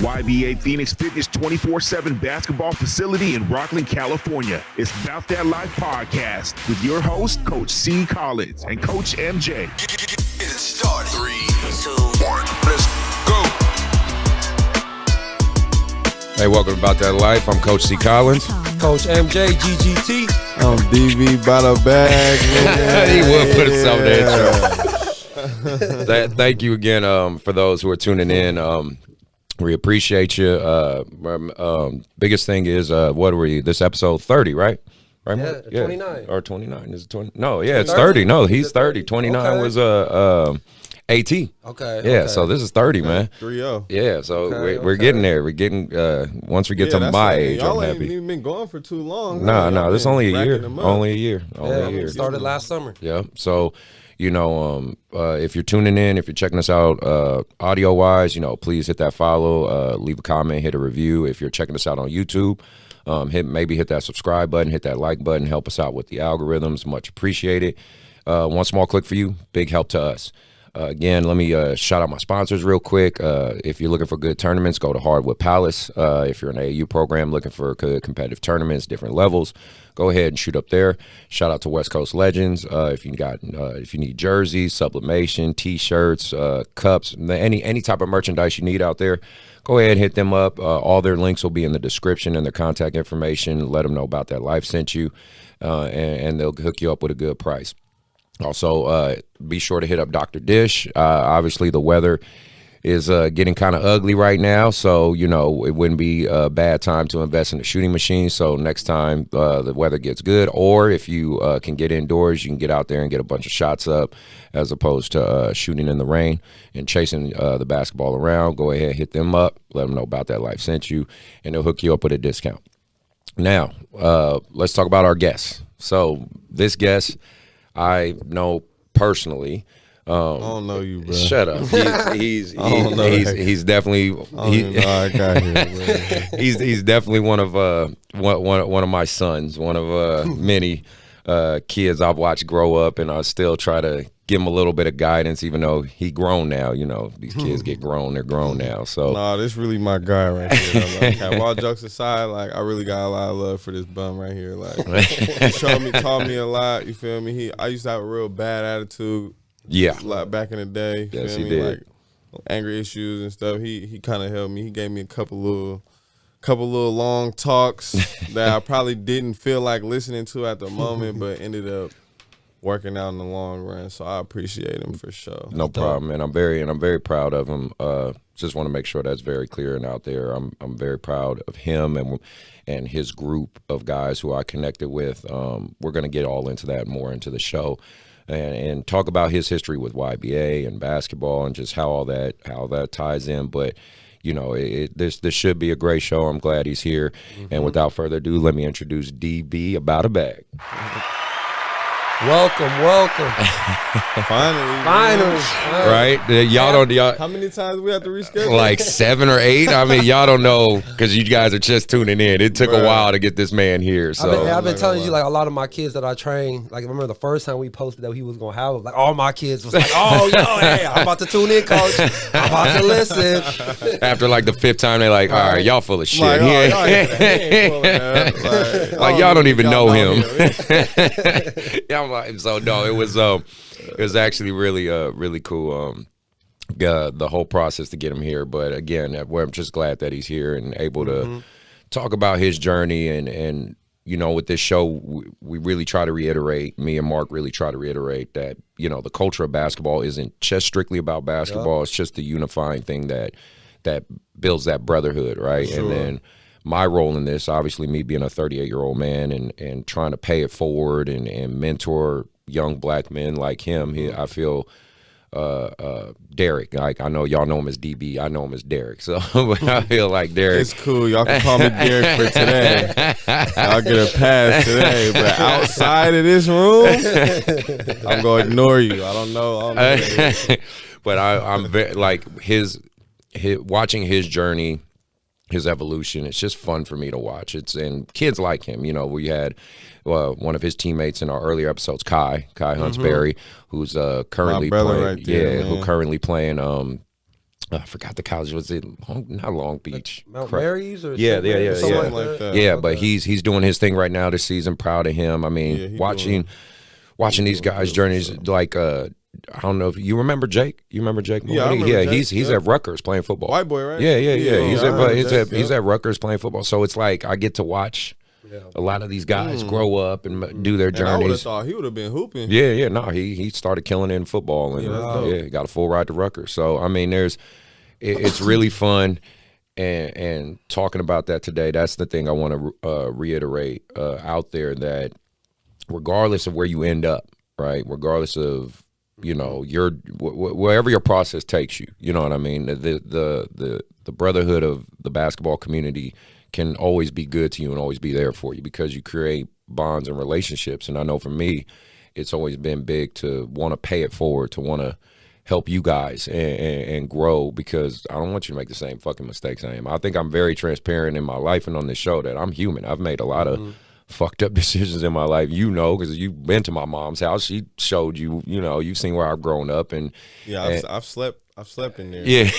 YBA Phoenix Fitness 24/7 basketball facility in Rockland, California. It's Bout That Life podcast with your host, Coach C.Collins and Coach MJ. Get it started. 3, 2, 1, let's go. Hey, welcome to About That Life. I'm Coach C.Collins. Coach MJ, GGT. I'm DBBoutabag. He would put himself there. Thank you again for those who are tuning in. We appreciate you. Biggest thing is, what were you? This episode 30, right? Right, yeah, 29. Or 29. Is it 20? No, yeah, it's 30. No, he's 30. 29 okay. was AT. Okay. Yeah, okay. so this is 30, man. 3-0. Yeah, so Okay, we're getting there. We're getting, once we get to my age, y'all I'm ain't happy. even been going for too long. No, this only a year. Racking them up. Only a year. Yeah, Only a year. started last summer. Yeah. So, if you're tuning in, if you're checking us out audio wise, please hit that follow, leave a comment, hit a review. If you're checking us out on YouTube, hit that subscribe button, hit that like button, help us out with the algorithms. Much appreciated. One small click for you, big help to us. Again, let me shout out my sponsors real quick. If you're looking for good tournaments, go to Hardwood Palace. If you're an AAU program looking for good competitive tournaments, different levels, go ahead and shoot up there. Shout out to West Coast Legends. If you need jerseys, sublimation, T-shirts, cups, any type of merchandise you need out there, go ahead and hit them up. All their links will be in the description and their contact information. Let them know About That Life sent you, and they'll hook you up with a good price. Also, be sure to hit up Dr. Dish. Obviously, the weather is getting kind of ugly right now, so, it wouldn't be a bad time to invest in a shooting machine. So next time the weather gets good, or if you can get indoors, you can get out there and get a bunch of shots up as opposed to shooting in the rain and chasing the basketball around. Go ahead, hit them up. Let them know About That Life sent you, and they'll hook you up with a discount. Now, let's talk about our guests. So this guest I know personinly. I don't know you, bro. Shut up. He's definitely he's definitely one of my sons, one of many kids I've watched grow up, and I still try to give him a little bit of guidance, even though he grown now. These kids get grown; they're grown now. So nah, this really my guy right here. Like, all jokes aside, like I really got a lot of love for this bum right here. Like he taught me a lot. You feel me? I used to have a real bad attitude. Yeah, like back in the day. Yes, feel he me? did. Like anger issues and stuff. He kind of helped me. He gave me a couple little long talks that I probably didn't feel like listening to at the moment, but ended up working out in the long run. So I appreciate him for sure. No problem, man. I'm very proud of him. Just want to make sure that's very clear and out there. I'm very proud of him and his group of guys who I connected with. We're gonna get all into that more into the show. And talk about his history with YBA and basketball and just how that ties in. But this should be a great show. I'm glad he's here. Mm-hmm. And without further ado, let me introduce DBBoutabag. Welcome. Finally. Right? Y'all how many times we have to reschedule? Like 7 or 8. I mean, y'all don't know because you guys are just tuning in. It took a while to get this man here. So I've been telling you, like, a lot of my kids that I train, like, I remember the first time we posted that he was gonna have, like, all my kids was like, hey, I'm about to tune in, coach. I'm about to listen. After like the 5th time, they're like, all right, y'all full of shit. Like, y'all don't even know him. Yeah, so no, it was actually really cool. The whole process to get him here, but again, I'm just glad that he's here and able to talk about his journey and with this show, we really try to reiterate. Me and Mark really try to reiterate that the culture of basketball isn't just strictly about basketball. Yep. It's just the unifying thing that builds that brotherhood, right? Sure. And then my role in this, obviously me being a 38-year-old man and trying to pay it forward and mentor young black men like him. I feel Derrick, like I know y'all know him as DB, I know him as Derrick, so I feel like Derrick. It's cool, y'all can call me Derrick for today. I'll get a pass today, but outside of this room, I'm gonna ignore you. I don't know. But I'm very, like watching his journey, his evolution. It's just fun for me to watch. And kids like him. We had one of his teammates in our earlier episodes, Kai Huntsberry, who's currently playing. Right there, who currently playing I forgot the college. Was it not Long Beach? Mount Mary's or Yeah, something like that. Yeah, but he's doing his thing right now this season. Proud of him. I mean, watching these guys' journeys, like I don't know if you remember Jake. You remember Jake? Yeah, I remember Jake. He's at Rutgers playing football. White boy, right? Yeah. Yeah, He's at Rutgers playing football. So it's like I get to watch a lot of these guys grow up and do their And I would have journeys. thought he would have been hooping. Yeah. No, he started killing it in football, and he got a full ride to Rutgers. So I mean, it's really fun. And talking about that today, that's the thing I want to reiterate out there, that regardless of where you end up, right? Regardless of your wherever your process takes you, you know what I mean? The brotherhood of the basketball community can always be good to you and always be there for you, because you create bonds and relationships. And I know for me, it's always been big to want to pay it forward, to want to help you guys and grow, because I don't want you to make the same fucking mistakes I am. I think I'm very transparent in my life and on this show that I'm human. I've made a lot of fucked up decisions in my life, because you've been to my mom's house. She showed you, you've seen where I've grown up. And I've slept in there. Yeah.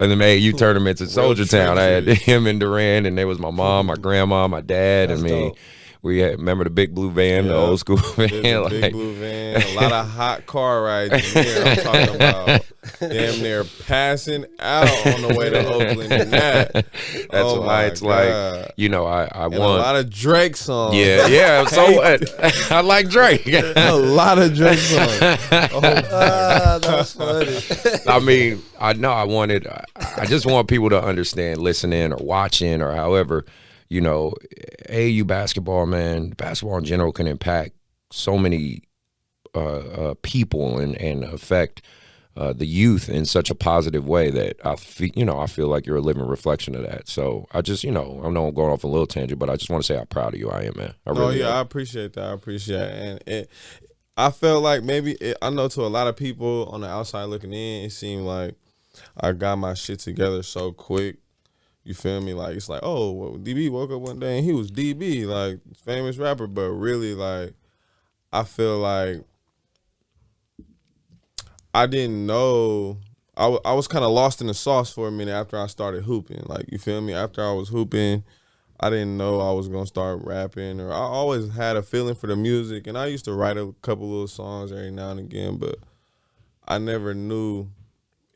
And then AAU tournaments at Soldier Town. I had him and Durant, and there was my mom, my grandma, my dad. That's dope. We had, remember the big blue van, the old school van? The big blue van, a lot of hot car rides in there. I'm talking about damn near passing out on the way to Oakland and that. That's why it's God. like, I And want a lot of Drake songs. Yeah. So what? I like Drake. A lot of Drake songs. That's funny. I mean, I just want people to understand, listening or watching or however, AAU basketball, man, basketball in general can impact so many people and affect the youth in such a positive way that I feel like you're a living reflection of that. So I just, I know I'm going off a little tangent, but I just want to say how proud of you I am, man. I appreciate that. I appreciate it. And I felt like I know to a lot of people on the outside looking in, it seemed like I got my shit together so quick. You feel me? Like, it's like, oh, well, DB woke up one day and he was DB, like, famous rapper. But really, like, I feel like I didn't know. I was kind of lost in the sauce for a minute after I started hooping. Like, you feel me? After I was hooping, I didn't know I was going to start rapping. Or I always had a feeling for the music. And I used to write a couple little songs every now and again. But I never knew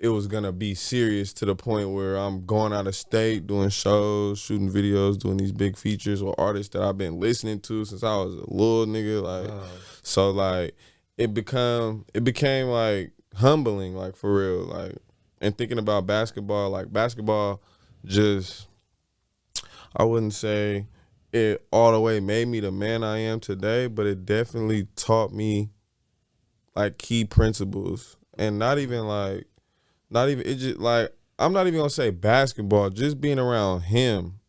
it was going to be serious to the point where I'm going out of state, doing shows, shooting videos, doing these big features with artists that I've been listening to since I was a little nigga. Like, so like it became like humbling, like for real. Like, and thinking about basketball, like basketball just, I wouldn't say it all the way made me the man I am today, but it definitely taught me like key principles. And it's just like, I'm not even gonna say basketball, just being around him.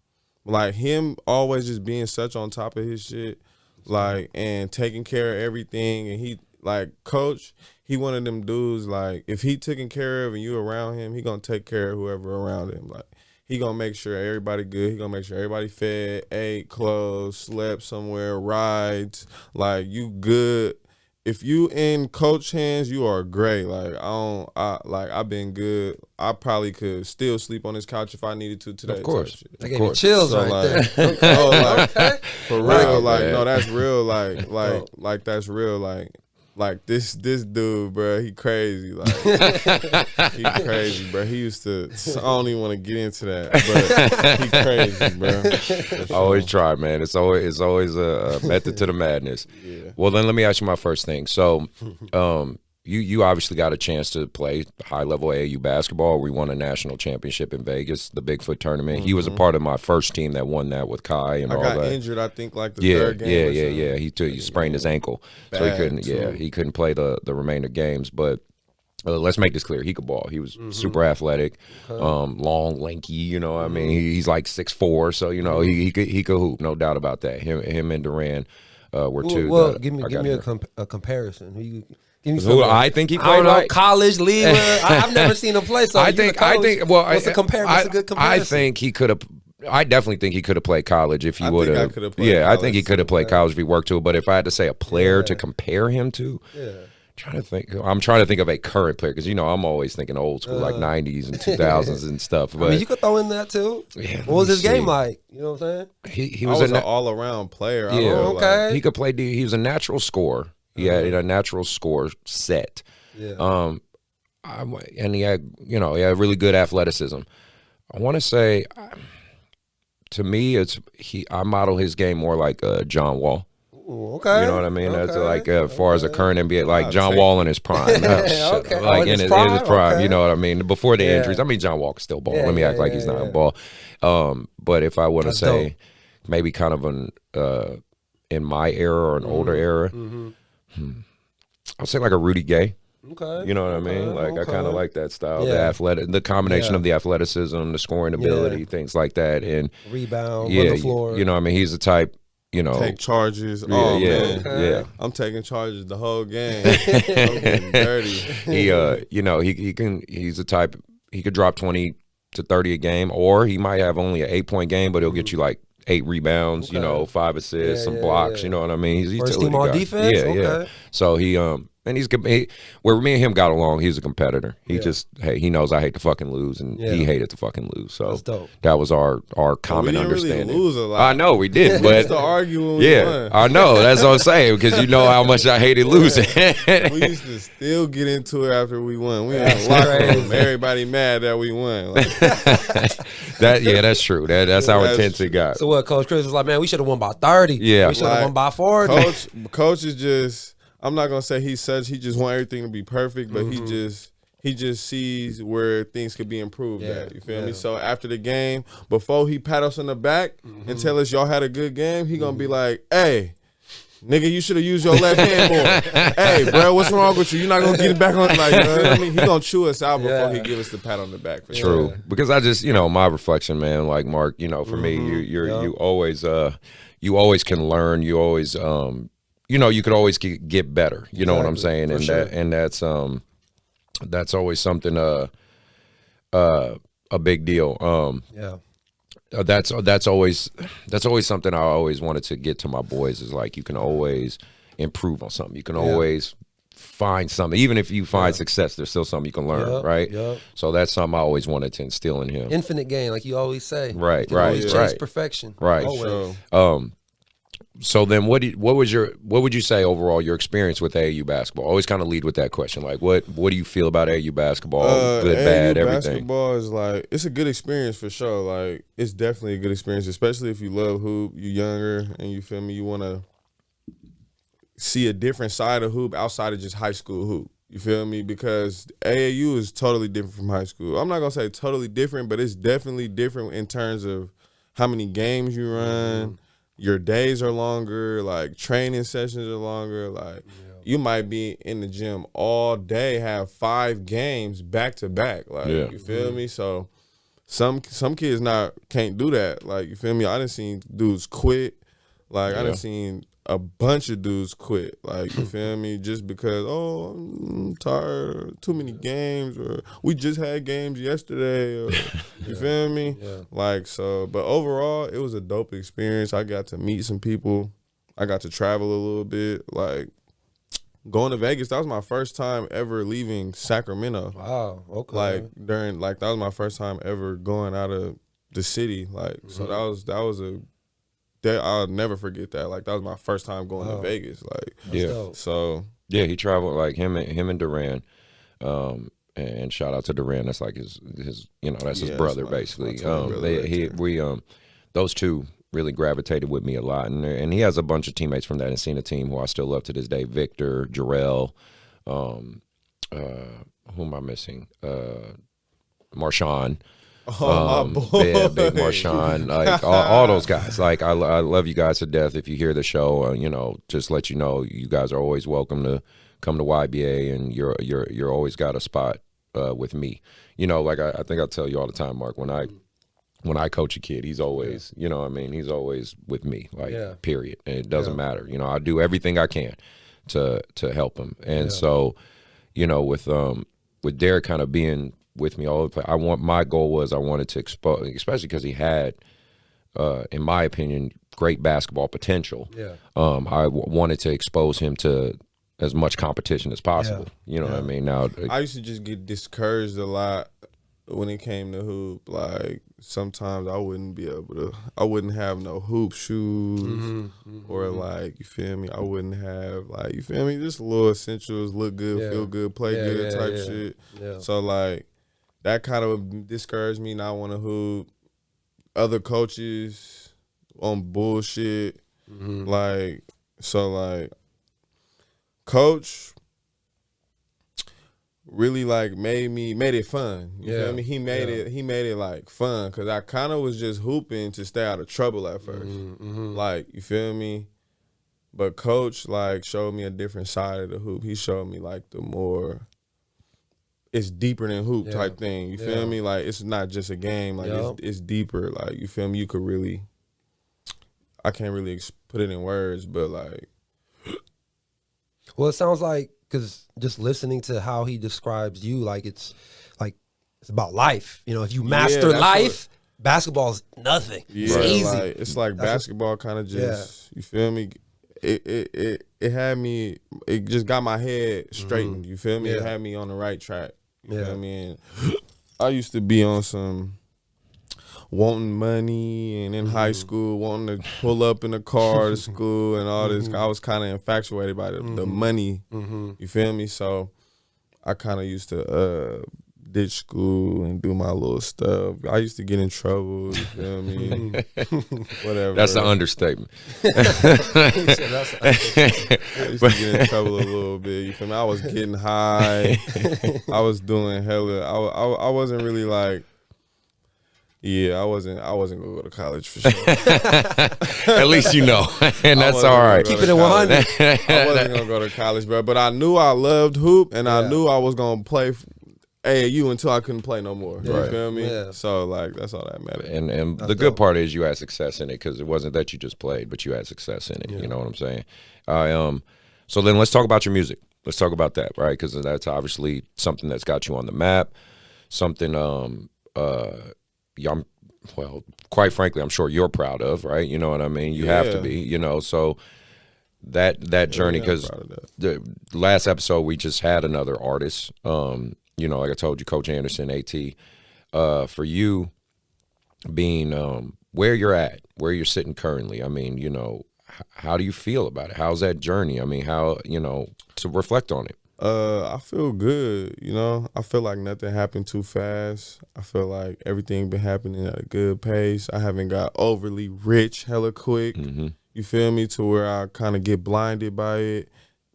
Like him always just being such on top of his shit, like, and taking care of everything. And he, like, coach, he one of them dudes, like, if he taken care of and you around him, he gonna take care of whoever around him. Like, he gonna make sure everybody good. He gonna make sure everybody fed, ate, clothes, slept somewhere, rides. Like, you good. If you in coach hands, you are great. Like, I've been good. I probably could still sleep on this couch if I needed to today. Of course. They gave me chills right there. For real. Like, no, that's real. Like that's real. Like this dude, bro, he crazy. Like, he crazy, bro. He used to, I don't even want to get into that, but he crazy, bro. I always try, man. It's always a method to the madness. Yeah. Well, then let me ask you my first thing. So, you obviously got a chance to play high-level AAU basketball. We won a national championship in Vegas, the Bigfoot tournament. Mm-hmm. He was a part of my first team that won that with Kai and all that. I got injured, I think, like the third game. Yeah. He sprained his ankle, so he couldn't play the remainder games. But let's make this clear: he could ball. He was super athletic, long, lanky. You know, what I mean, he's like 6'4", so he could hoop, no doubt about that. Him and Durant were two. Well, give me a comparison. Who I think he played I don't know, like college league. I've never seen him play. So I think. Well, what's a good comparison? I think he could have. I definitely think he could have played college if he would have. Yeah, I think he could have played college if he worked to it. But if I had to say a player to compare him to, I'm trying to think of a current player because I'm always thinking old school, like 90s and 2000s and stuff. But I mean, you could throw in that too. Yeah, what was his game like? You know what I'm saying? He was was an all-around player. Yeah, okay. He could play. He was a natural scorer. He had a natural score set. Yeah. And he had he had really good athleticism. I want to say, to me, I model his game more like John Wall. Ooh, okay. You know what I mean? Okay. That's like as far as a current NBA, like John Wall in his prime. Okay. Like in his prime. Okay. You know what I mean? Before the injuries. I mean, John Wall can still ball. Let me act like he's not a ball. But if I want to say dope. maybe kind of in my era or an older era, I'll say like a Rudy Gay. Okay. You know what I mean? Like I kind of like that style, Yeah. the combination of the athleticism, the scoring ability, things like that, and rebound, run the floor. You know what I mean? He's the type, take charges. Yeah, Oh yeah, man, yeah. I'm taking charges the whole game. I'm getting dirty. He's the type, he could drop 20 to 30 a game, or he might have only an 8-point game, but he'll get you like 8 rebounds, 5 assists, some blocks. You know what I mean? He's first team on defense. Yeah. So he and where me and him got along, he's a competitor. He he knows I hate to fucking lose, and he hated to fucking lose. So that's dope. that was our common we didn't understanding. Really lose a lot. I know we did, We but used to argue when we won. I know that's what I'm saying, because you know how much I hated losing. We used to still get into it after we won. We had a locker room. Everybody mad that we won. Like, that's true. That's how intense it got. So what? Coach Chris was like, man, we should have won by 30. Yeah, we should have won by 40. Coach is just. I'm not gonna say he just want everything to be perfect, but he just sees where things could be improved at. You feel me? So after the game, before he pat us on the back and tell us y'all had a good game, he gonna be like, "Hey, nigga, you should have used your left hand more. Hey, bro, what's wrong with you? You're not gonna get it back on." Like, you know what I mean? He gonna chew us out before he give us the pat on the back. For True, sure. because I just my reflection, man. Like Mark, for me, you always can learn. You always you could always get better. You know what I'm saying? And that's always something a big deal. That's always something I always wanted to get to my boys, is like you can always improve on something. You can always find something. Even if you find success, there's still something you can learn, right? Yep. So that's something I always wanted to instill in him. Infinite game, like you always say. Right, you can always chase perfection. Right. Always. So then, what would you say overall your experience with AAU basketball? Always kind of lead with that question. Like, what do you feel about AAU basketball? Good, AAU bad, everything. Basketball is like, it's a good experience for sure. Like, it's definitely a good experience, especially if you love hoop, you younger, and you feel me, you want to see a different side of hoop outside of just high school hoop. You feel me? Because AAU is totally different from high school. I'm not gonna say totally different, but it's definitely different in terms of how many games you run. Your days are longer, like training sessions are longer. Like you might be in the gym all day, have 5 games back to back. Like you feel me? So some kids can't do that. Like you feel me? I done seen dudes quit. Like I done seen a bunch of dudes quit. Like you feel me? Just because I'm tired, too many games, or we just had games yesterday. Or, you feel me? Yeah. Like so, but overall, it was a dope experience. I got to meet some people. I got to travel a little bit. Like going to Vegas, that was my first time ever leaving Sacramento. Wow. Okay. Like that was my first time ever going out of the city. Like so I'll never forget that. Like that was my first time going to Vegas. Like dope. So he traveled like him and Duran. And shout out to Duran. That's like his that's his brother basically. Those two really gravitated with me a lot, and he has a bunch of teammates from that Encina team who I still love to this day. Victor, Jarrell, who am I missing? Marshawn. my boy. Yeah, big Marshawn, like all those guys. Like I love you guys to death. If you hear the show, just let you know, you guys are always welcome to come to YBA, and you're always got a spot with me. Like I think I tell you all the time, Mark, when I coach a kid, he's always, he's always with me, like period. And it doesn't matter. I do everything I can to help him. And so, with Derrick kind of being with me all the time, my goal was I wanted to expose, especially because he had, in my opinion, great basketball potential. Yeah. I wanted to expose him to as much competition as possible. You know what I mean? Now, I used to just get discouraged a lot when it came to hoop. Like sometimes I wouldn't have no hoop shoes or like, you feel me? I wouldn't have like, you feel me? Just little essentials, look good, feel good, play good type shit. Yeah. So like that kind of discouraged me not want to hoop. Other coaches on bullshit. Like, so like coach really like made it fun. You feel me? He made it like fun because I kind of was just hooping to stay out of trouble at first. Like, you feel me? But coach like showed me a different side of the hoop. He showed me like the more it's deeper than hoop type thing. You feel me? Like it's not just a game. Like it's deeper. Like, you feel me? You could really, I can't really put it in words, but like. Well, it sounds like, because just listening to how he describes you, like it's about life. You know, if you master life, basketball is nothing. It's easy. Like, it's like basketball kind of just, you feel me? It had me, it just got my head straightened. You feel me? It had me on the right track. You feel me? And I used to be on some wanting money, and in high school wanting to pull up in a car to school and all this. I was kind of infatuated by the money. You feel me? So I kind of used to ditch school and do my little stuff. I used to get in trouble. You feel me? Whatever. That's an understatement. I used to get in trouble a little bit. You feel me? I was getting high. I was doing hella. I wasn't really like. Yeah, I wasn't gonna go to college for sure. At least you know, and that's all right. Keep it at 100. I wasn't gonna go to college, bro. But I knew I loved hoop, and I knew I was gonna play AAU until I couldn't play no more. You feel me? Yeah. So like that's all that mattered. And the good part is you had success in it, because it wasn't that you just played, but you had success in it. You know what I'm saying? So then let's talk about your music. Let's talk about that, right? Because that's obviously something that's got you on the map. Something well, quite frankly, I'm sure you're proud of, right? You know what I mean? You have to be, you know. So that journey, because the last episode we just had another artist. You know, like I told you, Coach Anderson, AT. For you being where you're at, where you're sitting currently, I mean, you know, how do you feel about it? How's that journey? I mean, how, you know, to reflect on it? I feel good, you know. I feel like nothing happened too fast. I feel like everything been happening at a good pace. I haven't got overly rich hella quick. You feel me? To where I kind of get blinded by it,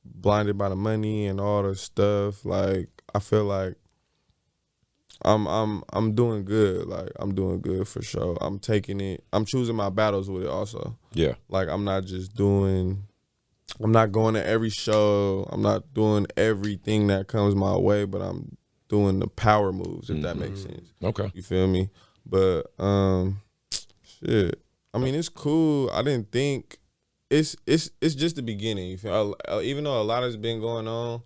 blinded by the money and all the stuff. Like, I feel like I'm doing good. Like, I'm doing good for sure. I'm taking it. I'm choosing my battles with it also. Yeah. Like, I'm not going to every show. I'm not doing everything that comes my way, but I'm doing the power moves, if that makes sense. Okay. You feel me? But shit. I mean, it's cool. I didn't think it's just the beginning. You feel? Even though a lot has been going on,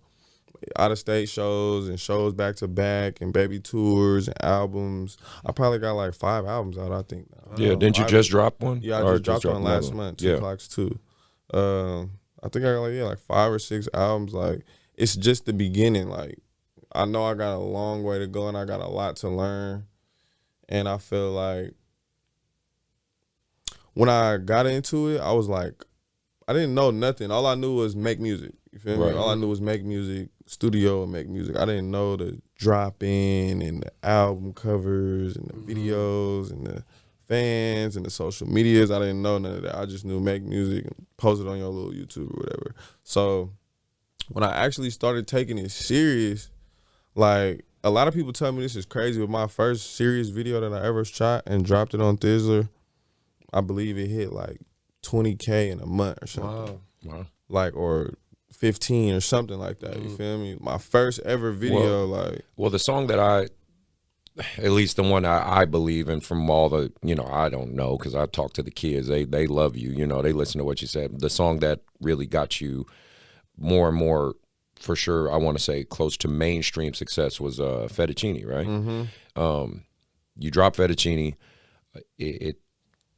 out of state shows and shows back to back and baby tours and albums. I probably got like 5 albums out, I think. Yeah, didn't you just drop one? Yeah, I just dropped one last month, 2 Clocks 2. I think I got like 5 or 6 albums. Like, it's just the beginning. Like, I know I got a long way to go and I got a lot to learn. And I feel like when I got into it, I was like, I didn't know nothing. All I knew was make music. You feel me? All I knew was make music, studio and make music. I didn't know the drop in and the album covers and the videos and the fans and the social medias. I didn't know none of that. I just knew make music and post it on your little YouTube or whatever. So when I actually started taking it serious, like, a lot of people tell me this is crazy, but my first serious video that I ever shot and dropped it on Thizzler, I believe it hit like 20K in a month or something. Wow. Like, or 15 or something like that. You feel me? My first ever video, well, the song that at least the one I believe in from all the, you know, I don't know, because I talk to the kids. They love you. You know, they listen to what you said. The song that really got you more and more, for sure, I want to say close to mainstream success was Fettuccine, right? You dropped Fettuccine. It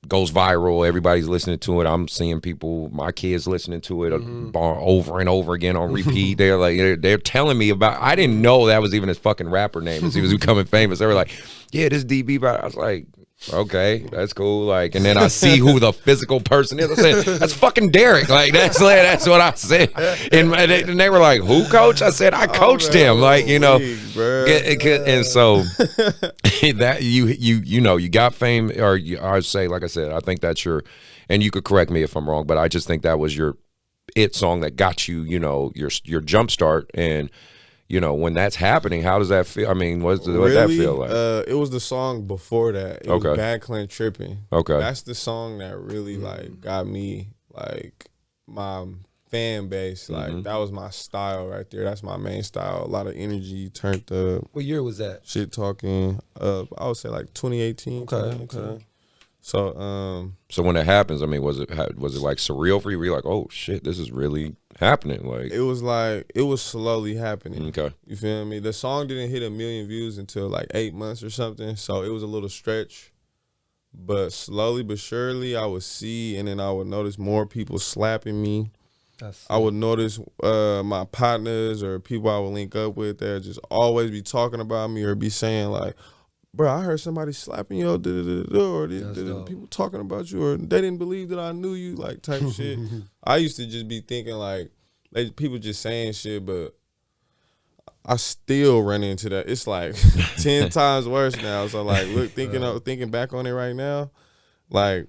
goes viral. Everybody's listening to it. I'm seeing people, my kids listening to it over and over again on repeat. They're like, they're telling me about. I didn't know that was even his fucking rapper name as he was becoming famous. They were like, yeah, this DB. I was like, okay, that's cool. Like, and then I see who the physical person is. I said, that's fucking Derrick. Like, that's what I said. And they were like, who, coach? I said, I coached him. Like, you know, and so that you know, you got fame, or I'd say, like I said, I think that's your, and you could correct me if I'm wrong, but I just think that was your it song that got you, you know, your jump start. And you know, when that's happening, how does that feel? I mean, what does that feel like? It was the song before that. It was Bad Clint Tripping. Okay. That's the song that really, like, got me, like, my fan base. Like, that was my style right there. That's my main style. A lot of energy turned up. What year was that? Shit talking. I would say, like, 2018. Okay. So, so when that happens, I mean, was it like surreal for you? Were you like, oh shit, this is really happening? Like, it was slowly happening. Okay. You feel me? The song didn't hit 1 million views until like 8 months or something, so it was a little stretch. But slowly but surely, I would see, and then I would notice more people slapping me. I would notice my partners or people I would link up with that just always be talking about me or be saying like, bro, I heard somebody slapping you, or people talking about you, or they didn't believe that I knew you, like type shit. I used to just be thinking like, people just saying shit, but I still run into that. It's like 10 times worse now. So like, look, thinking back on it right now, like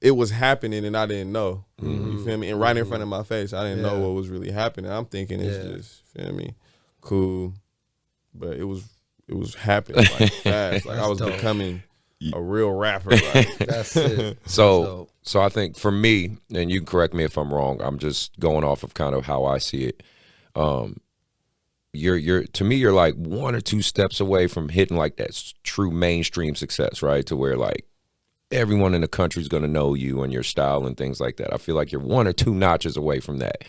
it was happening and I didn't know. You feel me? And right in front of my face, I didn't know what was really happening. I'm thinking it's just, feel me, cool, but it was happening like fast. Like I was becoming a real rapper. Like. That's it. So I think for me, and you can correct me if I'm wrong, I'm just going off of kind of how I see it. You're to me, you're like 1 or 2 steps away from hitting like that true mainstream success, right? To where like everyone in the country is going to know you and your style and things like that. I feel like you're 1 or 2 notches away from that.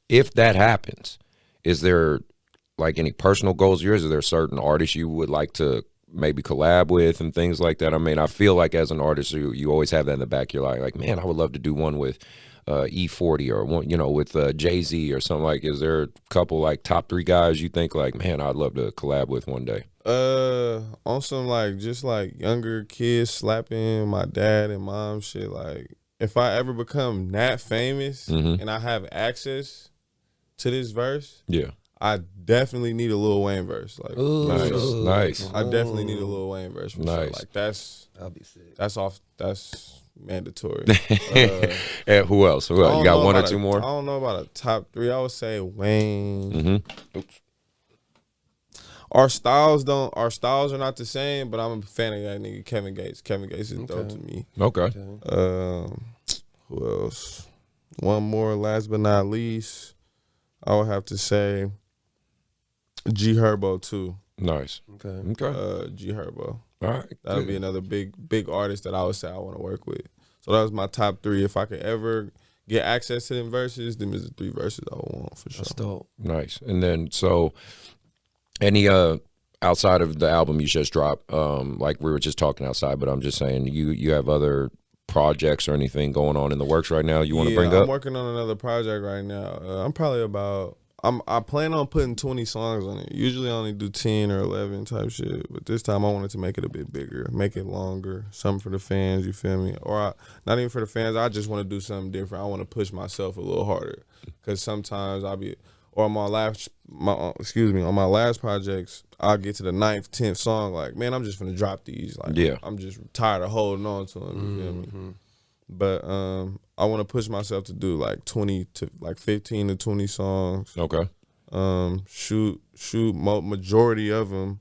If that happens, is there like any personal goals of yours? Are there certain artists you would like to maybe collab with and things like that? I mean, I feel like as an artist, you always have that in the back of your mind. Like, man, I would love to do one with E40 or one, you know, with Jay-Z or something. Like, is there a couple like top 3 guys you think like, man, I'd love to collab with one day? On some like just like younger kids slapping my dad and mom shit. Like, if I ever become that famous and I have access to this verse, I definitely need a Lil Wayne verse. Like, nice. I definitely need a Lil Wayne verse. For sure. Like that'll be sick. That's mandatory. And who else? You got 1 or 2 more? I don't know about a top 3. I would say Wayne. Oops. Our styles are not the same, but I'm a fan of that nigga Kevin Gates. Kevin Gates is dope to me. Okay. Who else? One more, last but not least, I would have to say G Herbo too. Nice. Okay. G Herbo. All right. That would be another big artist that I would say I want to work with. So that was my top 3. If I could ever get access to them verses, them is the 3 verses I would want for sure. That's dope. Nice. And then so any outside of the album you just dropped, like we were just talking outside, but I'm just saying you have other projects or anything going on in the works right now you want to bring up? I'm working on another project right now. I'm probably I plan on putting 20 songs on it. Usually I only do 10 or 11 type shit, but this time I wanted to make it a bit bigger, make it longer, something for the fans, you feel me? Or not even for the fans, I just want to do something different. I want to push myself a little harder because sometimes on my last projects, I'll get to the 9th, 10th song, like, man, I'm just gonna drop these. Like, I'm just tired of holding on to them, you feel me? But I want to push myself to do like 20 to like 15 to 20 songs. Okay. Shoot, majority of them.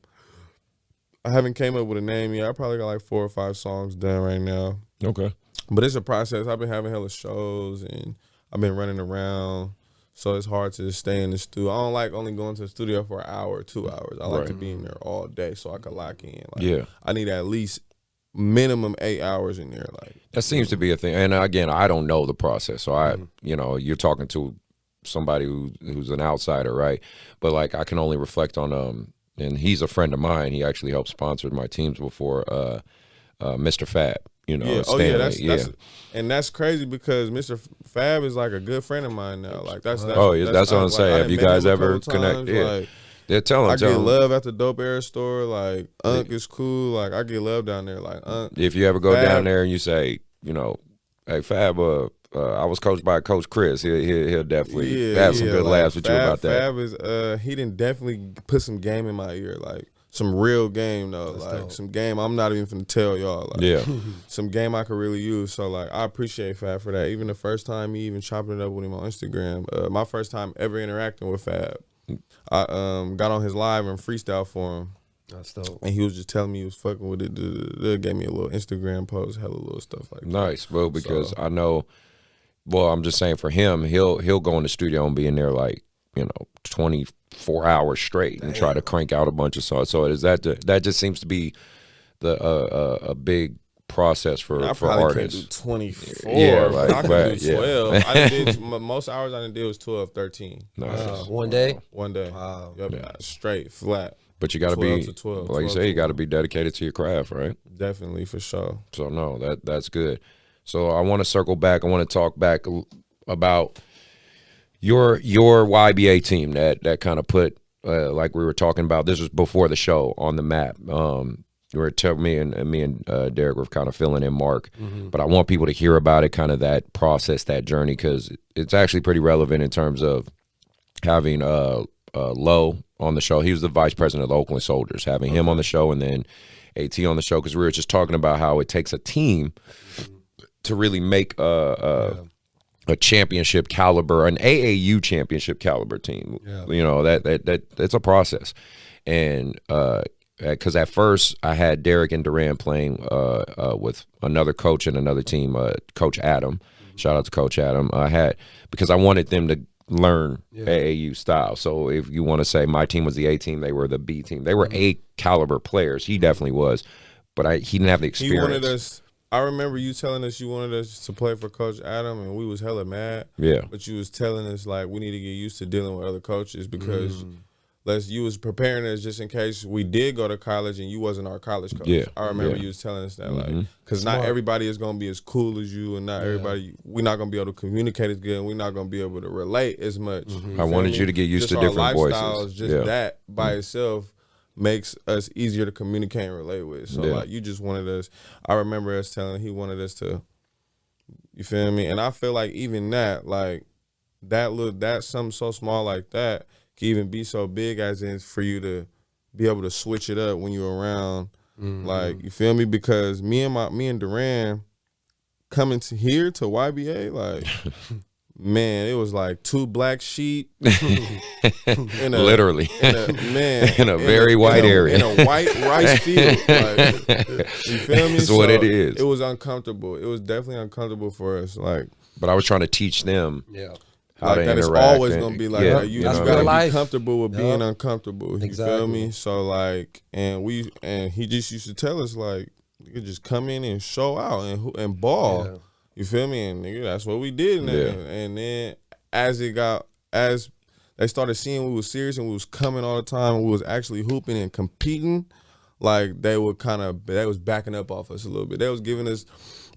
I haven't came up with a name yet. I probably got like 4 or 5 songs done right now. Okay. But it's a process. I've been having hella shows and I've been running around. So it's hard to stay in the studio. I don't like only going to the studio for an hour or 2 hours. I like to be in there all day so I can lock in. Like, I need at least minimum 8 hours in there. Like, that seems to be a thing. And again, I don't know the process. So you know, you're talking to somebody who's an outsider, right? But like I can only reflect on and he's a friend of mine. He actually helped sponsor my teams before, Mr. Fab. you know, Yeah. Stanley. And that's crazy because Mr. Fab is like a good friend of mine now. Like that's that's what I'm saying. Have you guys ever connected? Yeah. Like, Yeah, tell I him. get love at the Dope Air store. Like Unc is cool. Like I get love down there. Like Unc. If you ever go Fab, down there and you say, you know, hey Fab, I was coached by Coach Chris. He'll definitely have some good laughs with you about that. Fab is he didn't definitely put some game in my ear, like some real game though, like some game I'm not even finna tell y'all. Like, some game I could really use. So like I appreciate Fab for that. Even the first time he even chopping it up with him on Instagram, my first time ever interacting with Fab, I got on his live and freestyle for him. That's dope. And he was just telling me he was fucking with it. They gave me a little Instagram post, hella little stuff like that. Nice, bro, because I know. Well, I'm just saying for him, he'll go in the studio and be in there like, you know, 24 hours straight and try to crank out a bunch of songs. So that just seems to be a big process for artists. Can't do 24. Yeah, like, I can do 12. Yeah. I did most hours I done did was 12, 13. Nice. One day? One day. Wow. Yep, straight, flat. But you got to 12 be, to 12, like you 12 say, to you got to be dedicated to your craft, right? Definitely, for sure. So no, that's good. So I want to circle back. I want to talk back about your YBA team that kind of put, like we were talking about, this was before the show, on the map. You were telling me and Derrick were kind of filling in Mark, but I want people to hear about it, kind of that process, that journey, because it's actually pretty relevant in terms of having Lowe on the show. He was the vice president of the Oakland Soldiers, having him on the show, and then AT on the show, because we were just talking about how it takes a team to really make a championship caliber, an AAU championship caliber team. Yeah. You know, that's a process. And because at first I had Derrick and Duran playing with another coach and another team, Coach Adam. Shout out to Coach Adam. Because I wanted them to learn AAU style. So if you want to say my team was the A team, they were the B team. They were A caliber players. He definitely was, but he didn't have the experience. He wanted us. I remember you telling us you wanted us to play for Coach Adam, and we was hella mad. Yeah. But you was telling us like we need to get used to dealing with other coaches because you was preparing us just in case we did go to college and you wasn't our college coach. Yeah. I remember you was telling us that like because not everybody is gonna be as cool as you, and not everybody, we're not gonna be able to communicate as good, and we're not gonna be able to relate as much. I wanted you to get used to different voices. Just that by itself makes us easier to communicate and relate with. So like you just wanted us. I remember us telling he wanted us to. You feel me? And I feel like even that, like that something so small like that can even be so big, as in for you to be able to switch it up when you're around. Like, you feel me? Because me and Duran coming to here to YBA, like, man, it was like two black sheep literally in a very white area, in a white rice field. Like, you feel me? That's what it is. It was uncomfortable. It was definitely uncomfortable for us. Like, but I was trying to teach them. How like to that, interact. it's always gonna be like that. You gotta be comfortable with being uncomfortable. You feel me? So like, and he just used to tell us like, you could just come in and show out and ball. Yeah. You feel me? And nigga, that's what we did. And then as they started seeing we was serious and we was coming all the time and we was actually hooping and competing, like they was backing up off us a little bit. They was giving us.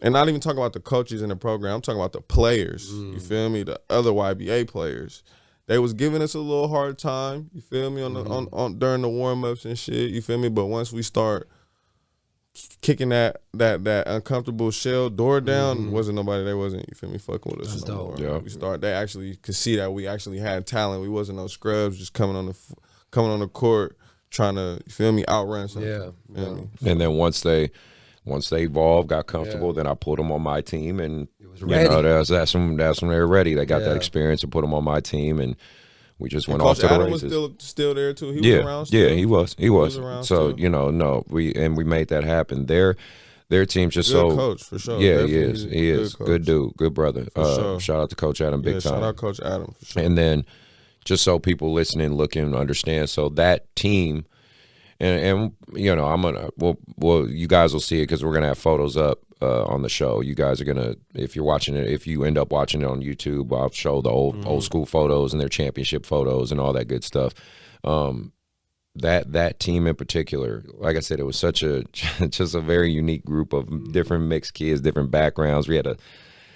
And not even talking about the coaches in the program. I'm talking about the players. You feel me? The other YBA players. They was giving us a little hard time. You feel me? On during the warm ups and shit. You feel me? But once we start kicking that uncomfortable shell door down, wasn't nobody. They wasn't. You feel me? Fucking with us no more. Yeah. They actually could see that we actually had talent. We wasn't no scrubs just coming on the court trying to, you feel me, outrun something. Yeah. You feel me? And then once they evolved, got comfortable, then I put them on my team, and that's when they were ready. They got that experience and put them on my team, and we just went off to the races. Was still there too. He was around. Still. Yeah, he was. So too. We made that happen. Their team's just good coach for sure. Yeah, definitely he is. Good dude, good brother. Sure. Shout out to Coach Adam, big time. Shout out Coach Adam for sure. And then just so people listening, looking, understand. So that team. And I'm gonna well you guys will see it because we're gonna have photos up on the show. You guys are gonna, if you're watching it, if you end up watching it on YouTube, I'll show the old school photos and their championship photos and all that good stuff. that team in particular, like I said, it was such a just a very unique group of different mixed kids, different backgrounds. We had a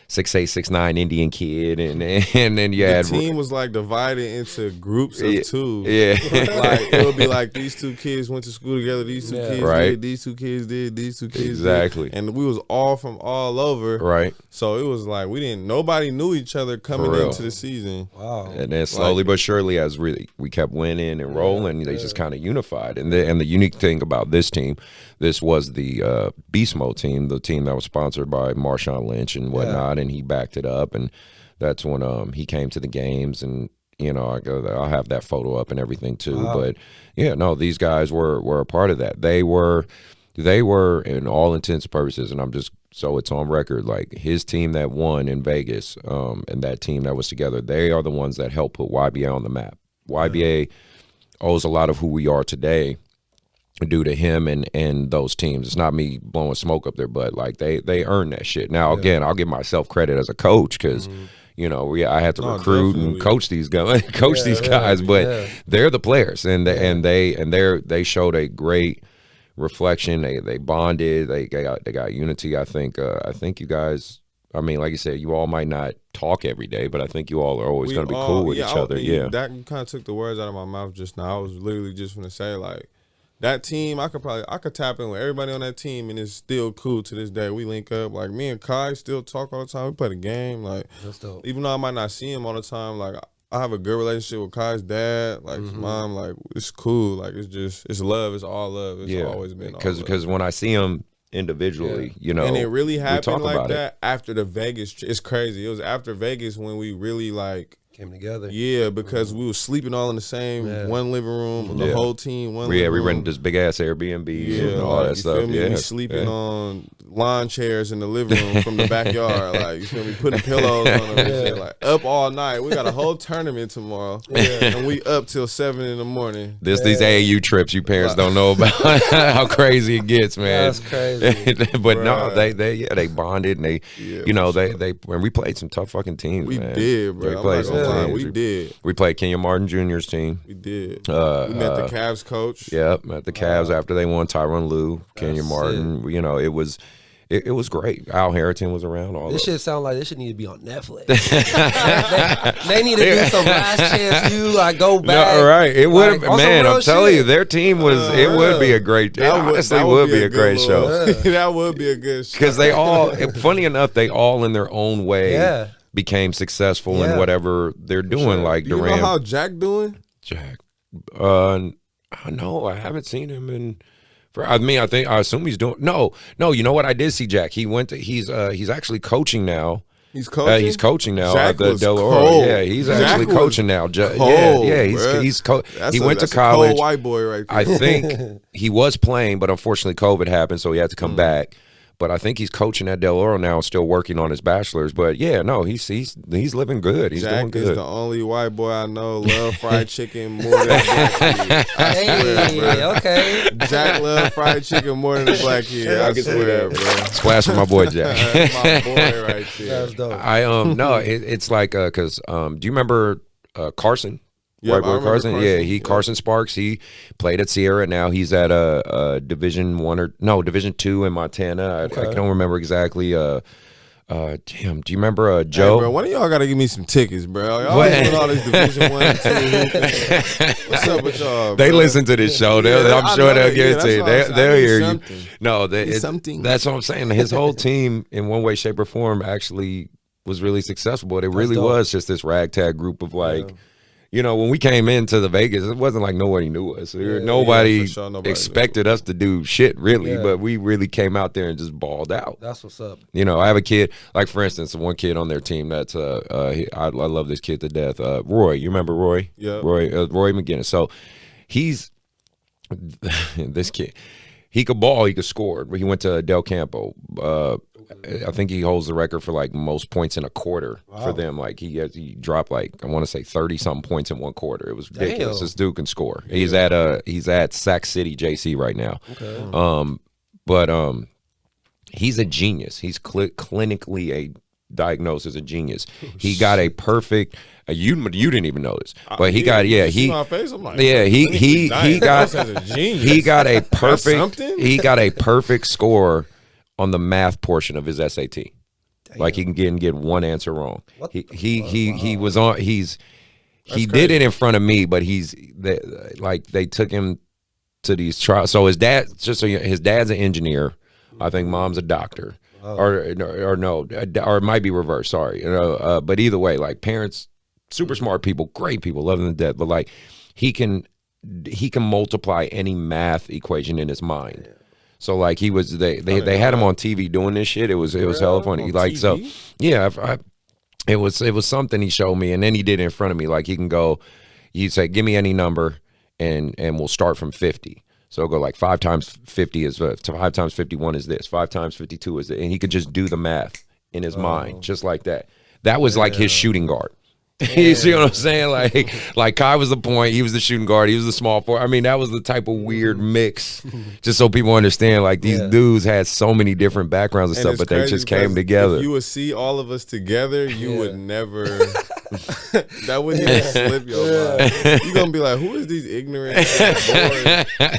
6'8", 6'9" Indian kid, and then you had the team was like divided into groups of two. Yeah, like it would be like these two kids went to school together. These two kids did. These two kids did. These two kids exactly. did. And we was all from all over. Right. So it was like nobody knew each other coming into the season. Wow. And then slowly but surely, as we kept winning and rolling, they just kind of unified. And the unique thing about this team, this was the Beastmode team, the team that was sponsored by Marshawn Lynch and whatnot, and he backed it up. And that's when he came to the games, and I'll have that photo up and everything too. Wow. But yeah, no, these guys were a part of that. They were in all intents and purposes, and I'm just so it's on record, like his team that won in Vegas, and that team that was together, they are the ones that helped put YBA on the map. YBA owes a lot of who we are today due to him and those teams. It's not me blowing smoke up their butt. Like they earned that shit. Now again, I'll give myself credit as a coach because I had to recruit and coach these guys, but they're the players, and they showed a great reflection. They bonded. They got unity. I think you guys. I mean, like you said, you all might not talk every day, but I think you all are always going to be cool with each other. Yeah, that kind of took the words out of my mouth just now. I was literally just going to say, like, that team, I could tap in with everybody on that team, and it's still cool to this day. We link up. Like, me and Kai still talk all the time. We play the game. Like, even though I might not see him all the time, like, I have a good relationship with Kai's dad, like his mom. Like, it's cool. Like, it's love. It's all love. It's always been all love. Because when I see him individually, and it really happened like that after the Vegas. It's crazy. It was after Vegas when we really like came together. Yeah, because we were sleeping all in the same one living room, the whole team. We rented this big ass Airbnb and all that stuff. We sleeping on lawn chairs in the living room from the backyard. Like, you feel me? Putting pillows on them and shit. Like, up all night. We got a whole tournament tomorrow, and we up till 7 in the morning. These AAU trips you parents don't know about. How crazy it gets, man. That's crazy. But no, they bonded, and they and we played some tough fucking teams. We man. did, bro. We played some teams. We did. We played Kenya Martin Jr.'s team. We did. We met the Cavs coach. Yep, met the Cavs after they won. Tyronn Lue, Kenya Martin. It was great. Al Harrington was around. This shit sound like this shit need to be on Netflix. they need to do some Last Chance U. Like, go back. No, right. It would. Like, man, I'm telling you, their team was. It would be a great. It honestly would be a great show. That would be a good show. Because they all, funny enough, they all in their own way became successful in whatever they're doing. Sure. Like do you Durant. know how Jack doing? Jack, no, I haven't seen him in. I assume he's doing. No. You know what? I did see Jack. He's actually coaching now. He's coaching. He's coaching now Jack at the was Del Oro. Cold. Yeah, he's actually coaching now. Cold, He went to college. A cold white boy right there. I think he was playing, but unfortunately COVID happened, so he had to come back. But I think he's coaching at Del Oro now, still working on his bachelor's. But yeah, no, he's living good. He's doing good. Jack is the only white boy I know love fried chicken more than a black kid. I swear, okay. Jack love fried chicken more than a black kid. I swear, bro. Splash for my boy Jack. That's my boy right there. That's dope. It's like because do you remember Carson? Yeah, White boy Carson. Carson Sparks. He played at Sierra. Now he's at Division II in Montana. I don't remember exactly. Damn, do you remember Joe? Hey, bro, one of y'all got to give me some tickets, bro. Y'all doing all this Division I and II. What's up with y'all? They listen to this show. I'm sure they'll give it to you. They'll hear you. No, that's what I'm saying. His whole team, in one way, shape, or form, actually was really successful. But it really was just this ragtag group of like. Yeah. When we came into the Vegas, it wasn't like nobody knew us. Nobody expected us to do shit, really. But we really came out there and just balled out. That's what's up. I have a kid, like, for instance, one kid on their team that's, I love this kid to death. Roy, you remember Roy? Yeah. Roy McGinnis. So he's, this kid, he could ball, he could score. He went to Del Campo. I think he holds the record for like most points in a quarter for them. Like he dropped like I want to say 30-something points in one quarter. It was ridiculous. This dude can score. Yeah. He's at Sac City JC right now. Okay. But he's a genius. He's clinically a diagnosed as a genius. He got a perfect. You didn't even know this, but he got my face, I'm like, he got as a genius. he got a perfect something? he got a perfect score on the math portion of his SAT. Damn. Like he can get one answer wrong. He was on. He did it in front of me, but they took him to these trials. So his dad's an engineer. I think mom's a doctor, or no, or it might be reversed. Sorry, but either way, like parents, super smart people, great people, love them to death. But like he can multiply any math equation in his mind. Yeah. So like they had him on TV doing this shit. It was hella funny. Like TV? So yeah, it was something he showed me, and then he did it in front of me. Like he'd say, give me any number, and we'll start from 50. So it'll go like 5 times 50 is 5 times 51 is this, 5 times 52 is this, and he could just do the math in his mind just like that. That was like his shooting guard. You see what I'm saying? Like Kai was the point, he was the shooting guard, he was the small forward. I mean, that was the type of weird mix. Just so people understand, like these dudes had so many different backgrounds and stuff, but they just came together. If you would see all of us together, you would never. That wouldn't even slip your mind. You're gonna be like, who is these ignorant boys?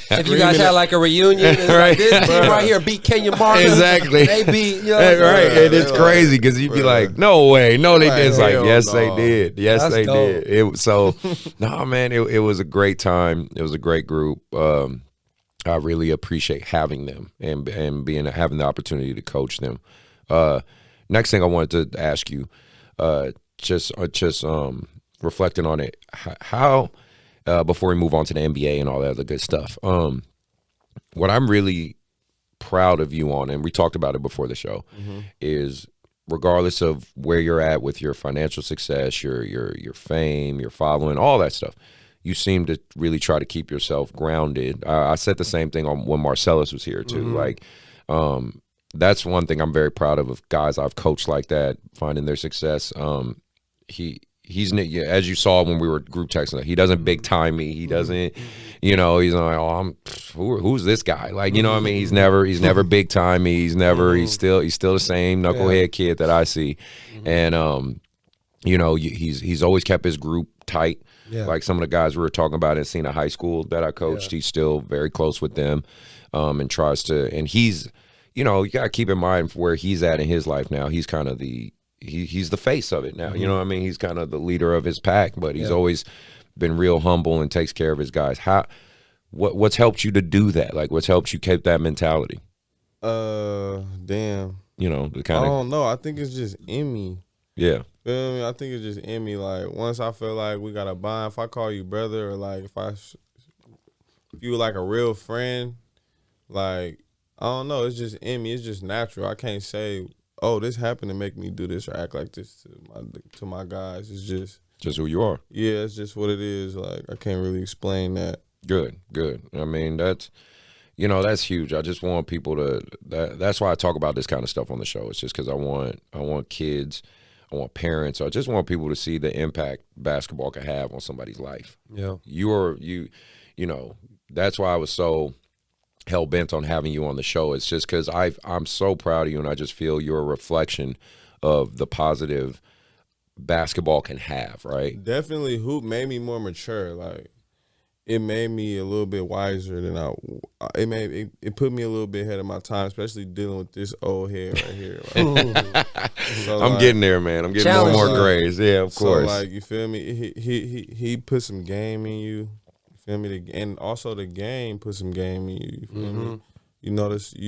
If you guys had like a reunion, and right? Like, this team right here beat Kenya Martin. Exactly. They beat, you know, right? And it's crazy because you'd be like, no way, no, they did. It's like, yes, they did. Yes, that's they dope. did. So, no, man, it was a great time. It was a great group. I really appreciate having them and having the opportunity to coach them. Next thing I wanted to ask you, just reflecting on it, how before we move on to the NBA and all that other good stuff, what I'm really proud of you on, and we talked about it before the show, is regardless of where you're at with your financial success, your fame, your following, all that stuff, you seem to really try to keep yourself grounded. I said the same thing when Marcellus was here too. Like, that's one thing I'm very proud of guys I've coached like that, finding their success. He's as you saw when we were group texting, he doesn't big time me. He doesn't, he's like, oh, who's this guy? Like, you know what I mean? He's never big time me. He's still the same knucklehead kid that I see. And, he's always kept his group tight. Yeah. Like some of the guys we were talking about in Encina High School that I coached, he's still very close with them, and tries to, and he's, you got to keep in mind where he's at in his life now. He's kind of he's the face of it now. You know what I mean? He's kind of the leader of his pack, but he's always been real humble and takes care of his guys. What's helped you to do that? Like, what's helped you keep that mentality? Damn. The kind I don't know. I think it's just in me. Yeah. Feel me? I think it's just in me. Like, once I feel like we got a bond, if I call you brother, or like if you were like a real friend, like, I don't know, it's just in me. It's just natural. I can't say, oh, this happened to make me do this or act like this to my guys. It's just who you are. Yeah, it's just what it is. Like, I can't really explain that. Good. I mean, that's huge. I just want people to. That's why I talk about this kind of stuff on the show. It's just because I want kids, I want parents, I just want people to see the impact basketball can have on somebody's life. Yeah, that's why I was so hell bent on having you on the show. It's just because I'm so proud of you, and I just feel you're a reflection of the positive basketball can have. Right? Definitely, hoop made me more mature. Like, it made me a little bit wiser than it put me a little bit ahead of my time, especially dealing with this old head right here. Like, so I'm getting there, man. I'm getting more and more grays. Yeah, of course. So, like, you feel me? He put some game in you. You feel me? And also the game put some game in you. You feel me? You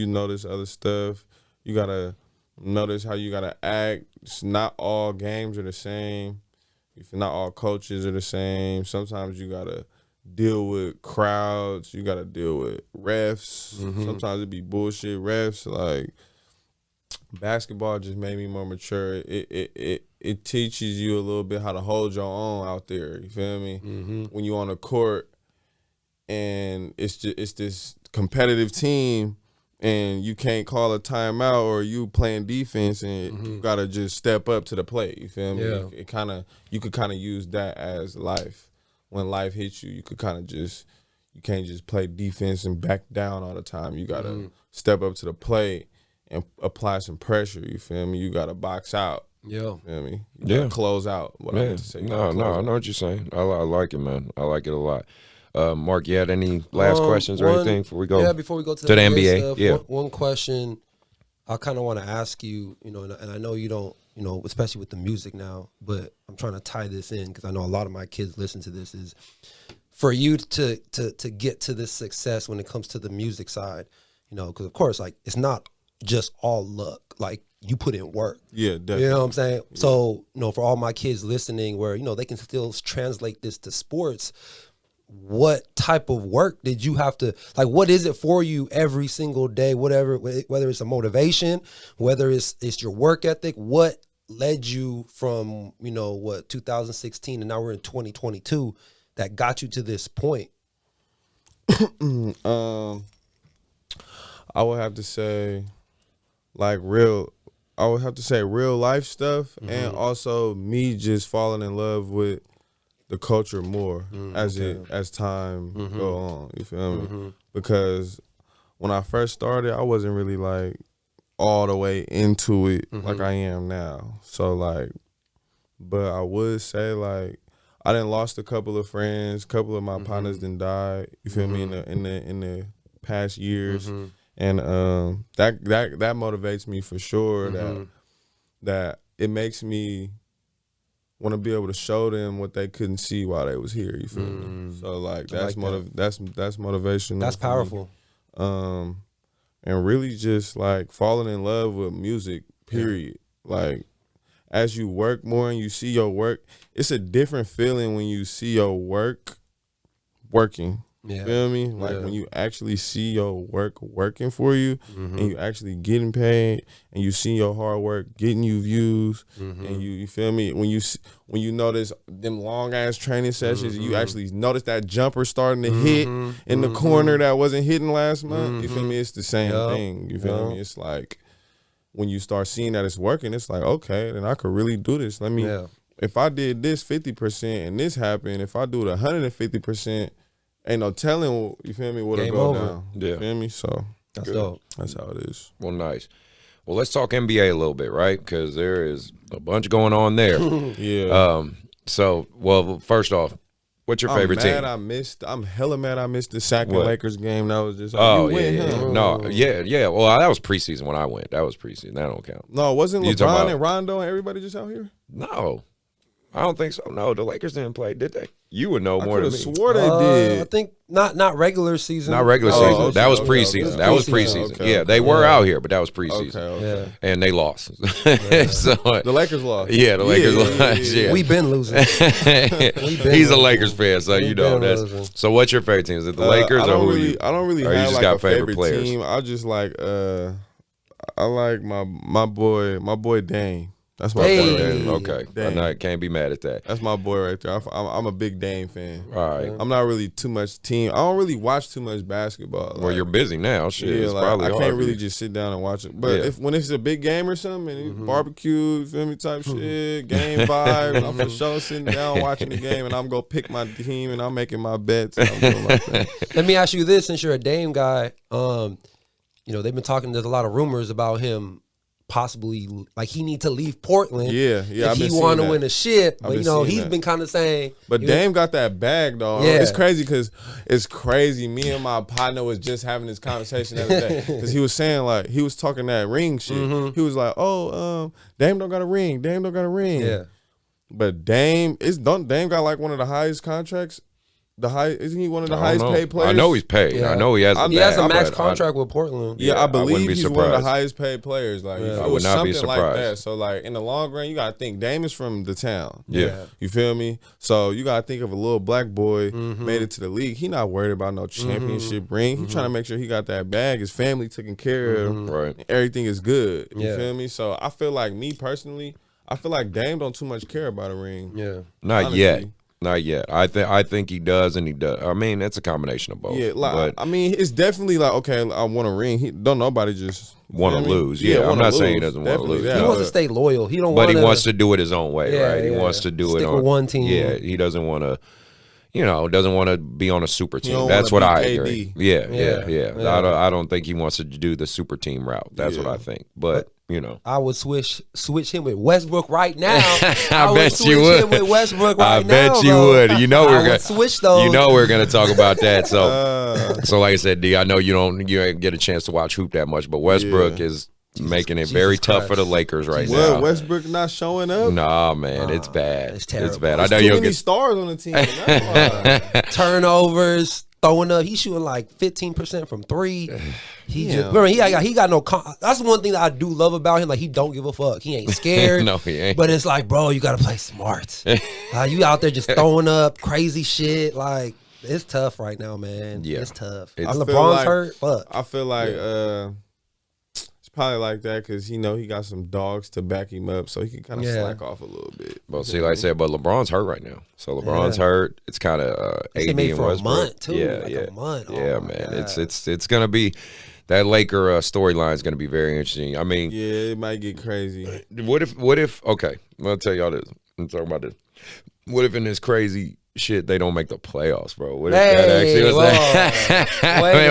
notice other stuff. You gotta notice how you gotta act. It's not all games are the same. Not all coaches are the same. Sometimes you gotta deal with crowds. You gotta deal with refs. Sometimes it be bullshit refs. Like, basketball just made me more mature. It teaches you a little bit how to hold your own out there. You feel me? When you on the court and it's this competitive team and you can't call a timeout, or you playing defense and you gotta just step up to the plate. You feel me? Yeah. You could kind of use that as life. When life hits you, you can't just play defense and back down all the time. You gotta step up to the plate and apply some pressure. You feel me? You gotta box out. Yeah. You know what I mean? Yeah. Close out what I meant to say. No, I know what you're saying. I like it, man. I like it a lot. Mark, you had any last questions or anything before we go? Yeah, before we go to the NBA. stuff, Yeah. One question I kind of want to ask you, and I know you don't, especially with the music now, but I'm trying to tie this in because I know a lot of my kids listen to this, is for you to get to this success when it comes to the music side, because of course, like, it's not just all luck. Like, you put in work. Yeah, definitely. You know what I'm saying? Yeah. So, for all my kids listening where, they can still translate this to sports, what type of work did you have to, like, what is it for you every single day, whether it's a motivation, whether it's your work ethic, what led you from, 2016 and now we're in 2022 that got you to this point? I would have to say real life stuff, and also me just falling in love with the culture more as time go on. You feel me? Because when I first started, I wasn't really like all the way into it like I am now. So but I would say I done lost a couple of friends, couple of my partners done died. You feel me? In the past years. And that motivates me for sure. That it makes me want to be able to show them what they couldn't see while they was here. You feel me? So that's motivation. That's powerful. And really just falling in love with music. Period. As you work more and you see your work, it's a different feeling when you see your work working. Yeah. Feel me? When you actually see your work working for you, and you actually getting paid, and you see your hard work getting you views, and you feel me? When you notice them long ass training sessions, and you actually notice that jumper starting to hit in the corner that wasn't hitting last month. You feel me? It's the same thing. You feel me? It's when you start seeing that it's working, it's okay, then I could really do this. If I did this 50% and this happened, if I do it 150%. Ain't no telling, you feel me, what'll go down. Yeah. You feel me? So that's dope. That's how it is. Well, nice. Well, let's talk NBA a little bit, right? Because there is a bunch going on there. Yeah. First off, what's your favorite team? I'm hella mad I missed the Sacramento Lakers game. That was just Well, that was preseason when I went. That was preseason. That don't count. No, wasn't LeBron and Rondo and everybody just out here? No. I don't think so. No, the Lakers didn't play, did they? You would know more than me. I swore they did. I think not regular season. Not regular season. Okay, that was preseason. Okay. That was preseason. Okay. Yeah, they were out here, but that was preseason. Okay. And they lost. So The Lakers lost. Yeah, the Lakers lost. Yeah. We've been losing. He's a Lakers fan, so you know that's. Losing. So what's your favorite team? Is it the Lakers or who you? I don't really or you have just a got favorite players? team. I just I like my boy Dame. That's my boy. Dame. Okay, Dame. I can't be mad at that. That's my boy right there. I'm a big Dame fan. All right. I'm not really too much team. I don't really watch too much basketball. Well, you're busy now. Shit, yeah, it's probably I hard can't for really you. just sit down and watch it. But when it's a big game or something, and barbecue, you feel me, type shit, game vibe, I'm for sure sitting down watching the game, and I'm gonna pick my team, and I'm making my bets. And I'm doing my thing. Let me ask you this: since you're a Dame guy, they've been talking. There's a lot of rumors about him possibly he need to leave Portland. Yeah. If he want to win a shit, but he's been kind of saying. But Dame got that bag though. Yeah. It's crazy because Me and my partner was just having this conversation the other day because he was saying he was talking that ring shit. He was like, Dame don't got a ring. Dame don't got a ring. Yeah. But Dame got one of the highest contracts. Isn't he one of the highest paid players? I know he's paid. Yeah. I know he has. He has a max contract with Portland. Yeah, I believe be he's one of the surprised. highest paid players. I would not be surprised. Like that. So in the long run, you gotta think Dame is from the town. Yeah. You feel me? So you gotta think of a little black boy made it to the league. He not worried about no championship ring. He trying to make sure he got that bag. His family taken care of. Right. Everything is good. You Yeah. feel me? So I feel like me personally, I feel like Dame don't too much care about a ring. Yeah. Not honestly. yet. Not yet. I think he does, and he does. I mean, it's a combination of both. Yeah, but it's definitely okay, I want a ring. Don't nobody just want to lose. Yeah, I'm not saying he doesn't want to Definitely lose. that. He wants to stay loyal. He don't. But want he wants to do it his own way, Yeah, right? He yeah. wants to do Stick it on with one team. Yeah, he doesn't want to, doesn't want to be on a super team. don't That's wanna what be I KD. agree. Yeah. I don't think he wants to do the super team route. That's what I think. But I would switch him with Westbrook right now. I would bet switch you would. him with Westbrook right I bet now, you bro. would. I we're would gonna switch those. we're gonna talk about that. So like I said, D, I know you ain't get a chance to watch hoop that much, but Westbrook is making it very tough for the Lakers right now. Westbrook not showing up? Nah, man, it's bad. It's terrible. It's bad. I know There's too you'll many get stars on the team. That's why. Turnovers, throwing up. He's shooting like 15% from three. He got no. That's one thing that I do love about him. Like, he don't give a fuck. He ain't scared. No, he ain't. But it's like, bro, you gotta play smart. You out there just throwing up crazy shit. Like, it's tough right now, man. Yeah. It's tough. I LeBron's feel like- hurt. Fuck. I feel like it's probably like that because he got some dogs to back him up, so he can kind of slack off a little bit. Well, see, like I said, but LeBron's hurt right now. So LeBron's hurt. It's kind of It's AD made and for a Westbrook. month, too. Yeah, Like yeah, a month. Oh, yeah, my man. God. It's gonna be that Laker storyline is gonna be very interesting. I mean, Yeah, it might get crazy. what if? Okay, I'll tell y'all this. I'm talking about this. What if in this crazy shit they don't make the playoffs, bro? What if that actually was that?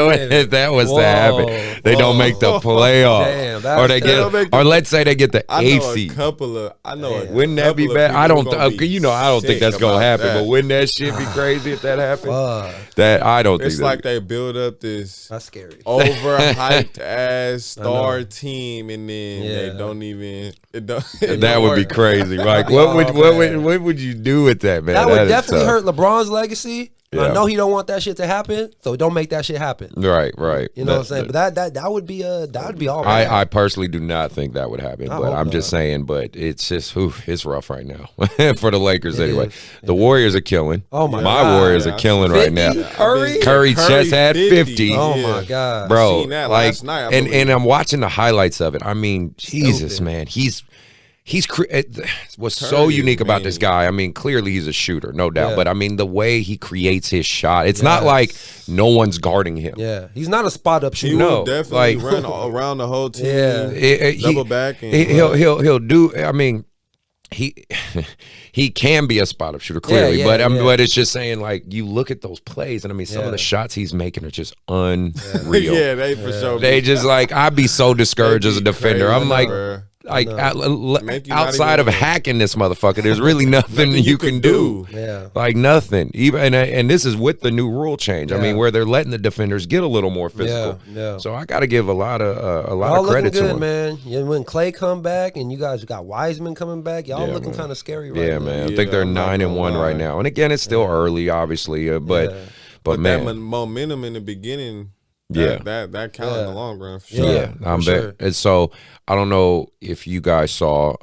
What if that was to happen? They don't make the playoffs, Damn, or they get, or let's say they get the I know eighth a seed. couple of. I know. a Wouldn't that be couple of bad? I people don't. gonna be I don't think sick that's gonna about happen. that. But wouldn't that shit be crazy if that happened? Fuck. That I don't think. It's like they build up this That's scary. overhyped ass star team, and then they don't even. It don't. that would be crazy. Like, what would you do with that, man? That would is definitely tough. hurt LeBron's legacy. Yeah. I know he don't want that shit to happen, so don't make that shit happen. Right. You know what I'm saying? But that would be all right. I personally do not think that would happen, but I'm just saying. But it's just, it's rough right now for the Lakers anyway. The Warriors are killing. Oh my My God. Warriors are killing right now. Curry just had 50. Oh my God, Bro, Seen that like, last night, I and believe. I'm watching the highlights of it. I mean, Jesus, man, what's so Curry is unique about this mean. guy. I mean, clearly he's a shooter, no doubt. But I mean, the way he creates his shot, it's not like no one's guarding him. Yeah, he's not a spot up He shooter. No, will definitely like- run all around the whole team. Yeah. Double back. And He'll do. I mean, he can be a spot up shooter clearly, but it's just saying, like, you look at those plays, and I mean, some of the shots he's making are just unreal. yeah, they for sure. They just like, I'd be so discouraged as a defender. I'm like. bro. Like Make you not outside even of hacking this motherfucker, there's really nothing you can do. Yeah. Like nothing. Even and this is with the new rule change. I mean, where they're letting the defenders get a little more physical. Yeah. So I got to give a lot of Y'all credit looking to good, him. man. Yeah, when Clay come back and you guys got Wiseman coming back, y'all Yeah, looking man. kind of scary right Yeah, now. man. I Yeah, think they're I'm not 9-1 gonna right lie. now. And again, it's still early, obviously. But man, that momentum in the beginning. Yeah. that counted in the long run for sure. yeah, I'm for bet. sure. And so I don't know if you guys saw.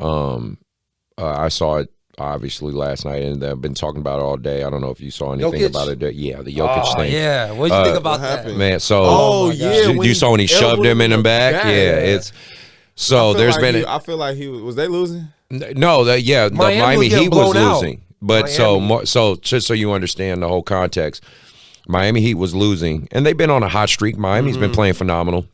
I saw it obviously last night, and I've been talking about it all day. I don't know if you saw anything Jokic? about it. Yeah, the Jokic thing. Yeah, what did you think about what that? happened? Man, so Oh, my yeah, God. when you saw when he shoved elbowed him in the the back. back. Yeah, it's so there's been I feel like was they losing? no, the Miami Miami was getting Heat was blown out. losing, but so just so you understand the whole context, Miami Heat was losing, and they've been on a hot streak. Miami's been playing phenomenal,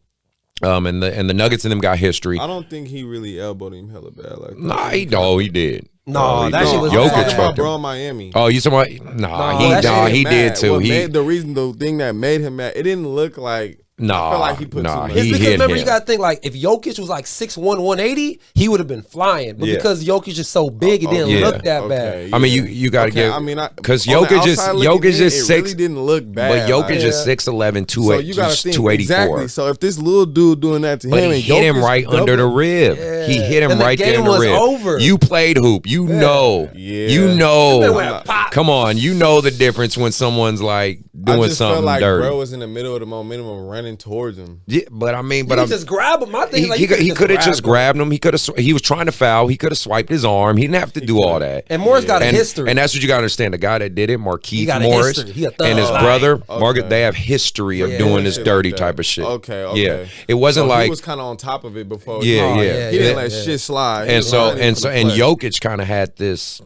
and the Nuggets and them got history. I don't think he really elbowed him hella bad like that. Nah, he did. No, he that did. shit was Jokic bad. fucked about him. bro in Miami. Oh, you talking about? that shit He did Mad. too. What He made the thing that made him mad, it didn't look like. I feel like he put too much. It's he because hit remember, him. you got to think, like, if Jokic was like 6'1", 180, he would have been flying. But Yeah. because Jokic is so big, it didn't yeah. look that bad. I mean, you got to Okay, give. I mean, because on the Jokic is outside looking in, it 6. really didn't look but bad. Jokic is like- 6'11", So you got to think 284. exactly. So if this little dude doing that to But him, he and hit him Jokic right double- under the rib. Yeah. He hit him And the right there game in the was rib. over. You played hoop. You know. Yeah. You It know. went pop. Come on. You know the difference when someone's like I doing just something felt like dirty. bro was in the middle of the momentum of running towards him. Yeah, but I mean, But but I'm. just grab him. I think He could have just grabbed him. He could have. He was trying to foul. He could have swiped his arm. He didn't have to do all that. And Morris got a and, history. and that's what you got to understand. The guy that did it, Marquise got a Morris, history. He a thug. and his Oh, brother, okay. Margaret, they have history of Yeah. doing this Shit dirty like that. type of shit. Okay. Yeah, it wasn't So like he was kind of on top of it before. Yeah, Oh, yeah. yeah. He didn't let shit slide. He and was so ready and for so the and play. Jokic kind of had this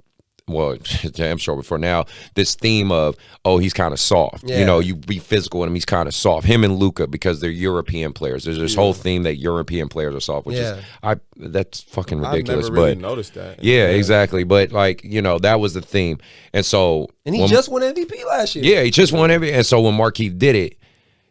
well, damn sure before now, this theme of, oh, he's kind of soft. Yeah. You know, you be physical with him, he's kind of soft. Him and Luka, because they're European players. There's this whole theme that European players are soft, which is that's fucking ridiculous. I've never really but noticed that. Yeah, exactly. But like, you know, that was the theme. And so he just won MVP last year. Yeah, he just won MVP. And so when Markieff did it,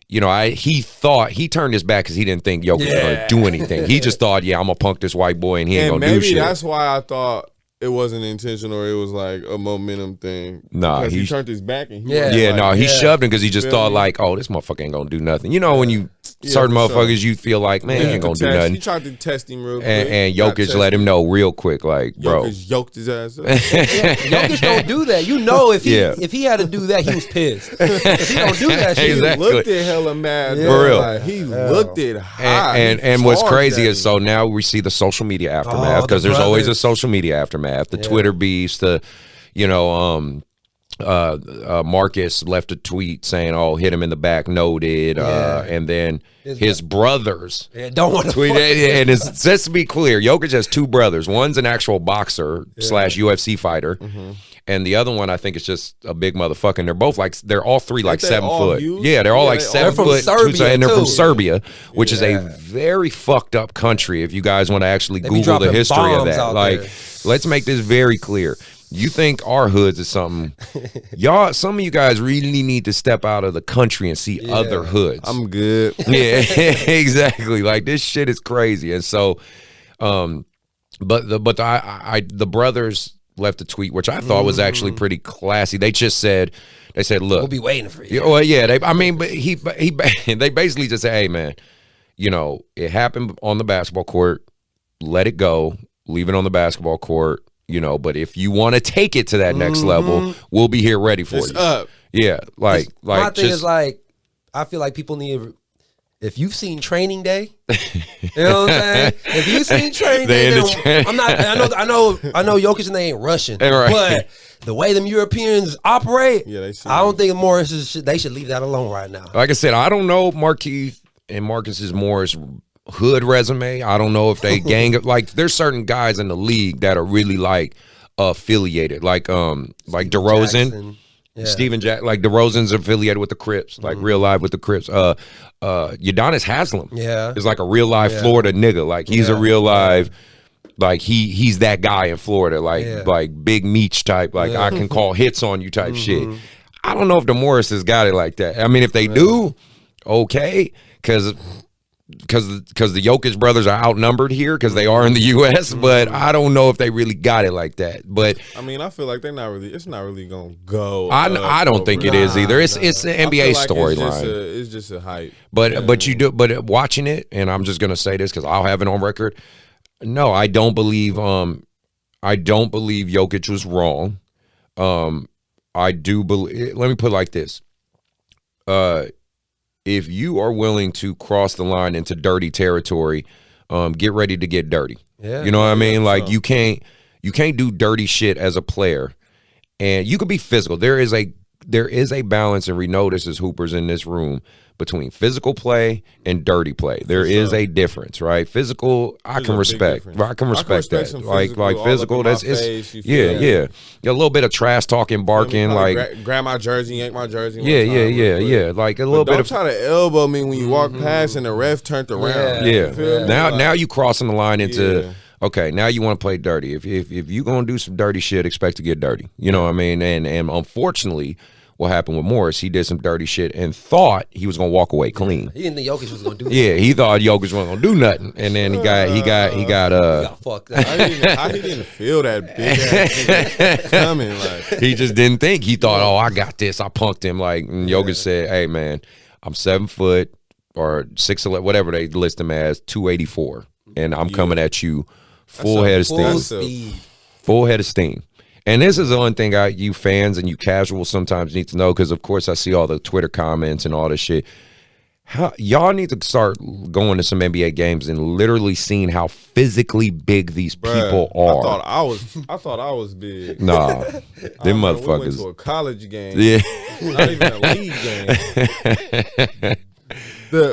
you know, he thought he turned his back because he didn't think Jokic was going to do anything. He just thought, I'm gonna punk this white boy and he ain't gonna do shit. Maybe that's why I thought it wasn't intentional. It was like a momentum thing. Nah, he turned his back and he he shoved him because he just thought like, oh, this motherfucker ain't gonna do nothing. You know, when you certain motherfuckers, you feel like, man, he ain't gonna do nothing. He tried to test him real quick, and Jokic let him know real quick, like, bro, Jokic yoked his ass up. Jokic don't do that. You know, if he had to do that, he was pissed. If he don't do that shit, Exactly. He looked at hella mad. For real. Like, he looked at high. And what's crazy is, so now we see the social media aftermath, because there's always a social media aftermath. The Twitter beefs, the, you know, Marcus left a tweet saying, "Oh, hit him in the back, noted," and then his brothers don't want to tweet. And it's just to be clear, Jokic has two brothers. One's an actual boxer / UFC fighter, and the other one I think is just a big motherfucker. And they're both like they're all three like 7 foot. Huge? Yeah, they're all like 7 foot, and they're from Serbia, which is a Yeah. very fucked up country. If you guys want to actually be Google the dropping history of bombs that, out like, there. let's make this very clear. You think our hoods is something? Y'all, some of you guys really need to step out of the country and see other hoods. I'm good. Yeah, exactly. Like, this shit is crazy. And so, but the brothers left a tweet, which I thought was actually pretty classy. They said, look, we'll be waiting for you. yeah, well, yeah. They basically just say, hey, man, you know, it happened on the basketball court. Let it go. Leave it on the basketball court. You know, but if you want to take it to that next level, we'll be here ready for It's you. up. Yeah, like My thing just, is, like, I feel like people need. If you've seen Training Day, you know what I'm saying. If you've seen Training Day, then I'm not. I know. Jokic and they ain't Russian, Right. but the way them Europeans operate, Yeah, they I don't think they should leave that alone right now. like I said, I don't know Markieff and Marcus's Morris hood resume. I don't know if they gang up. Like, there's certain guys in the league that are really like affiliated, like DeRozan. Jackson. Yeah. Steven Jack, like DeRozan's affiliated with the Crips, like real live with the Crips. Udonis Haslem, is like a real live Florida nigga. Like, he's a real live, like he's that guy in Florida, like Big Meech type. Like, I can call hits on you type shit. I don't know if the Morrises got it like that. I mean, if they do, okay, because the Jokic brothers are outnumbered here because they are in the U.S., but I don't know if they really got it like that. But I mean, I feel like it's not really gonna go. I don't think it is either. It's an NBA storyline. It's just a hype. But watching it, and I'm just gonna say this because I'll have it on record. No, I don't believe Jokic was wrong. I do believe. Let me put it like this. If you are willing to cross the line into dirty territory, get ready to get dirty. Yeah. You know what I mean? Like, you can't do dirty shit as a player, and you could be physical. There is a balance, and we know this as hoopers in this room, between physical play and dirty play. There is a difference, right? Physical, I can respect. I can respect that. Like physical, that's yeah. A little bit of trash talking, barking, like grab my jersey, yank my jersey. Yeah. Like a little bit of try to elbow me when you walk past and the ref turned around. Yeah. Now you crossing the line into okay. Now you want to play dirty. If you gonna do some dirty shit, expect to get dirty. You know what I mean? And unfortunately, what happened with Morris, he did some dirty shit and thought he was gonna walk away clean. He didn't think Jokic was gonna do that. Yeah, he thought Jokic wasn't gonna do nothing, and then he got fucked up. I didn't feel that big ass coming. Like, he just didn't think. He thought, oh, I got this. I punked him. Like, and Jokic said, hey man, I'm 7 foot or 6'11", whatever they list him as, 284, and I'm coming at you full head of steam. Full head of steam. And this is the one thing you fans and you casuals sometimes need to know, because of course I see all the Twitter comments and all this shit. Y'all need to start going to some NBA games and literally seeing how physically big these people are. I thought I was big. Nah, them motherfuckers. We went to a college game. Yeah, not even a league game.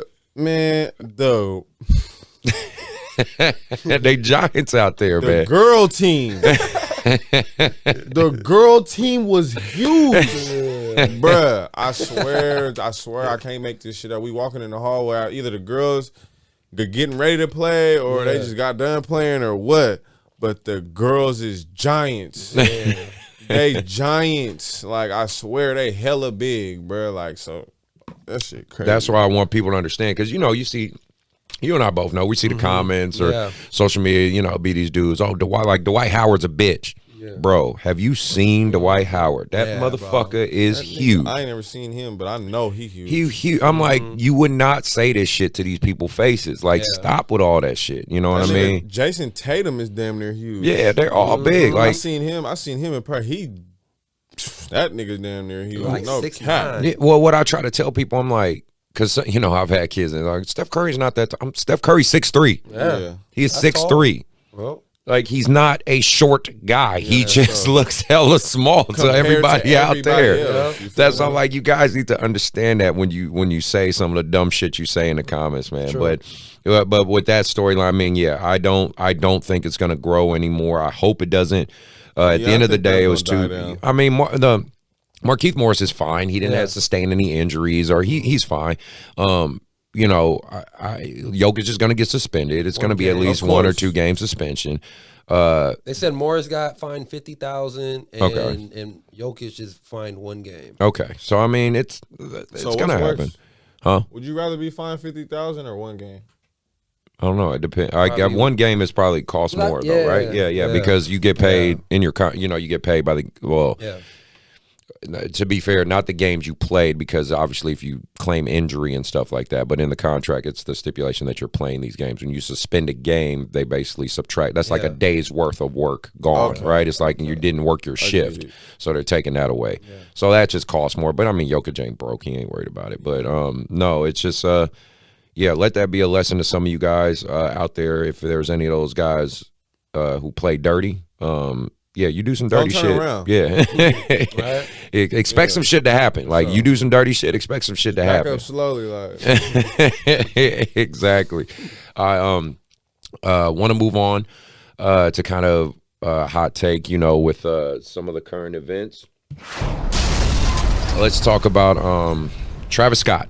They giants out there, the man. girl team. The girl team was huge, bruh. I swear, I can't make this shit up. We walking in the hallway, either the girls getting ready to play or they just got done playing or what. But the girls is giants. They giants. Like, I swear they hella big, bruh. Like, so that shit crazy. That's why I want people to understand, because you see. You and I both know. We see the comments or social media, be these dudes. Oh, Dwight Howard's a bitch. Yeah. Bro, have you seen Dwight Howard? That motherfucker is huge. I ain't never seen him, but I know he huge. He huge. I'm like, you would not say this shit to these people's faces. Like, stop with all that shit. You know what I mean? Jason Tatum is damn near huge. Yeah, they're all big. Like, I seen him in person. That nigga damn near huge. Like no 6'9". cap. yeah, well, what I try to tell people, I'm like, because, I've had kids and like, Steph Curry's not that. Steph Curry's 6'3". Yeah. He is 6'3". Well, like, he's not a short guy. He just looks hella small to everybody out there. That's all. Like, you guys need to understand that when you say some of the dumb shit you say in the comments, man. But with that storyline, I mean, I don't think it's gonna grow anymore. I hope it doesn't. At the end of the day, it was too. I mean, Markieff Morris is fine. He didn't have sustained any injuries, or he's fine. Jokic is going to get suspended. It's going to be at least 1 or 2 game suspension. They said Morris got fined $50,000, and Jokic is fined 1 game. Okay, so I mean, it's going to happen, huh? Would you rather be fined $50,000 or 1 game? I don't know. It depends. I got 1 game is probably cost more though, right? Yeah, because you get paid in your you get paid by the to be fair, not the games you played, because obviously if you claim injury and stuff like that, but in the contract, it's the stipulation that you're playing these games. When you suspend a game, they basically subtract. That's like a day's worth of work gone, right? It's like you didn't work your shift, so they're taking that away. Yeah. So that just costs more. But I mean, Jokic ain't broke. He ain't worried about it. But no, it's just let that be a lesson to some of you guys out there. If there's any of those guys who play dirty, you do some dirty shit. Around. Yeah. Right? Expect some shit to happen. Like, you do some dirty shit, expect some shit to happen. Back up slowly, like. Exactly. I want to move on to kind of hot take, with some of the current events. Let's talk about Travis Scott.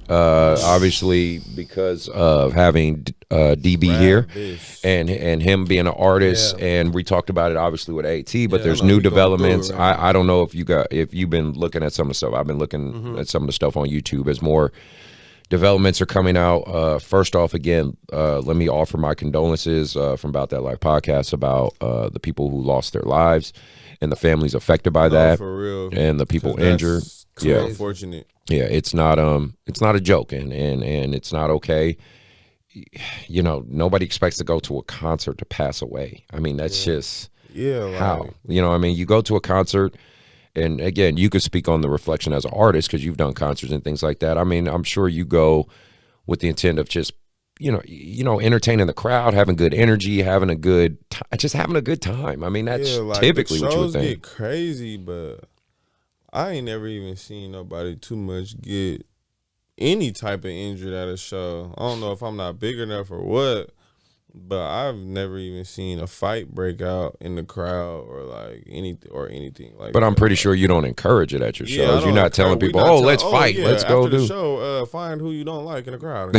Obviously, because of having DB here and him being an artist, and we talked about it obviously with AT, but there's new developments. I don't know if you've been looking at some of the stuff. I've been looking at some of the stuff on YouTube as more developments are coming out. First off, again, let me offer my condolences from Bout That Life podcast about the people who lost their lives and the families affected by that, for real, and the people injured. Unfortunate. Yeah, it's not a joke, and it's not okay. Nobody expects to go to a concert to pass away. I mean, that's just how. I mean, you go to a concert, and again, you could speak on the reflection as an artist because you've done concerts and things like that. I mean, I'm sure you go with the intent of just entertaining the crowd, having good energy, having a good time. I mean, that's typically what you would think. Shows get crazy, but I ain't never even seen nobody too much get any type of injured at a show. I don't know if I'm not big enough or what, but I've never even seen a fight break out in the crowd or like anything like. But I'm pretty sure you don't encourage it at your shows. You're not telling people, let's fight, let's go after do the show. Find who you don't like in the crowd.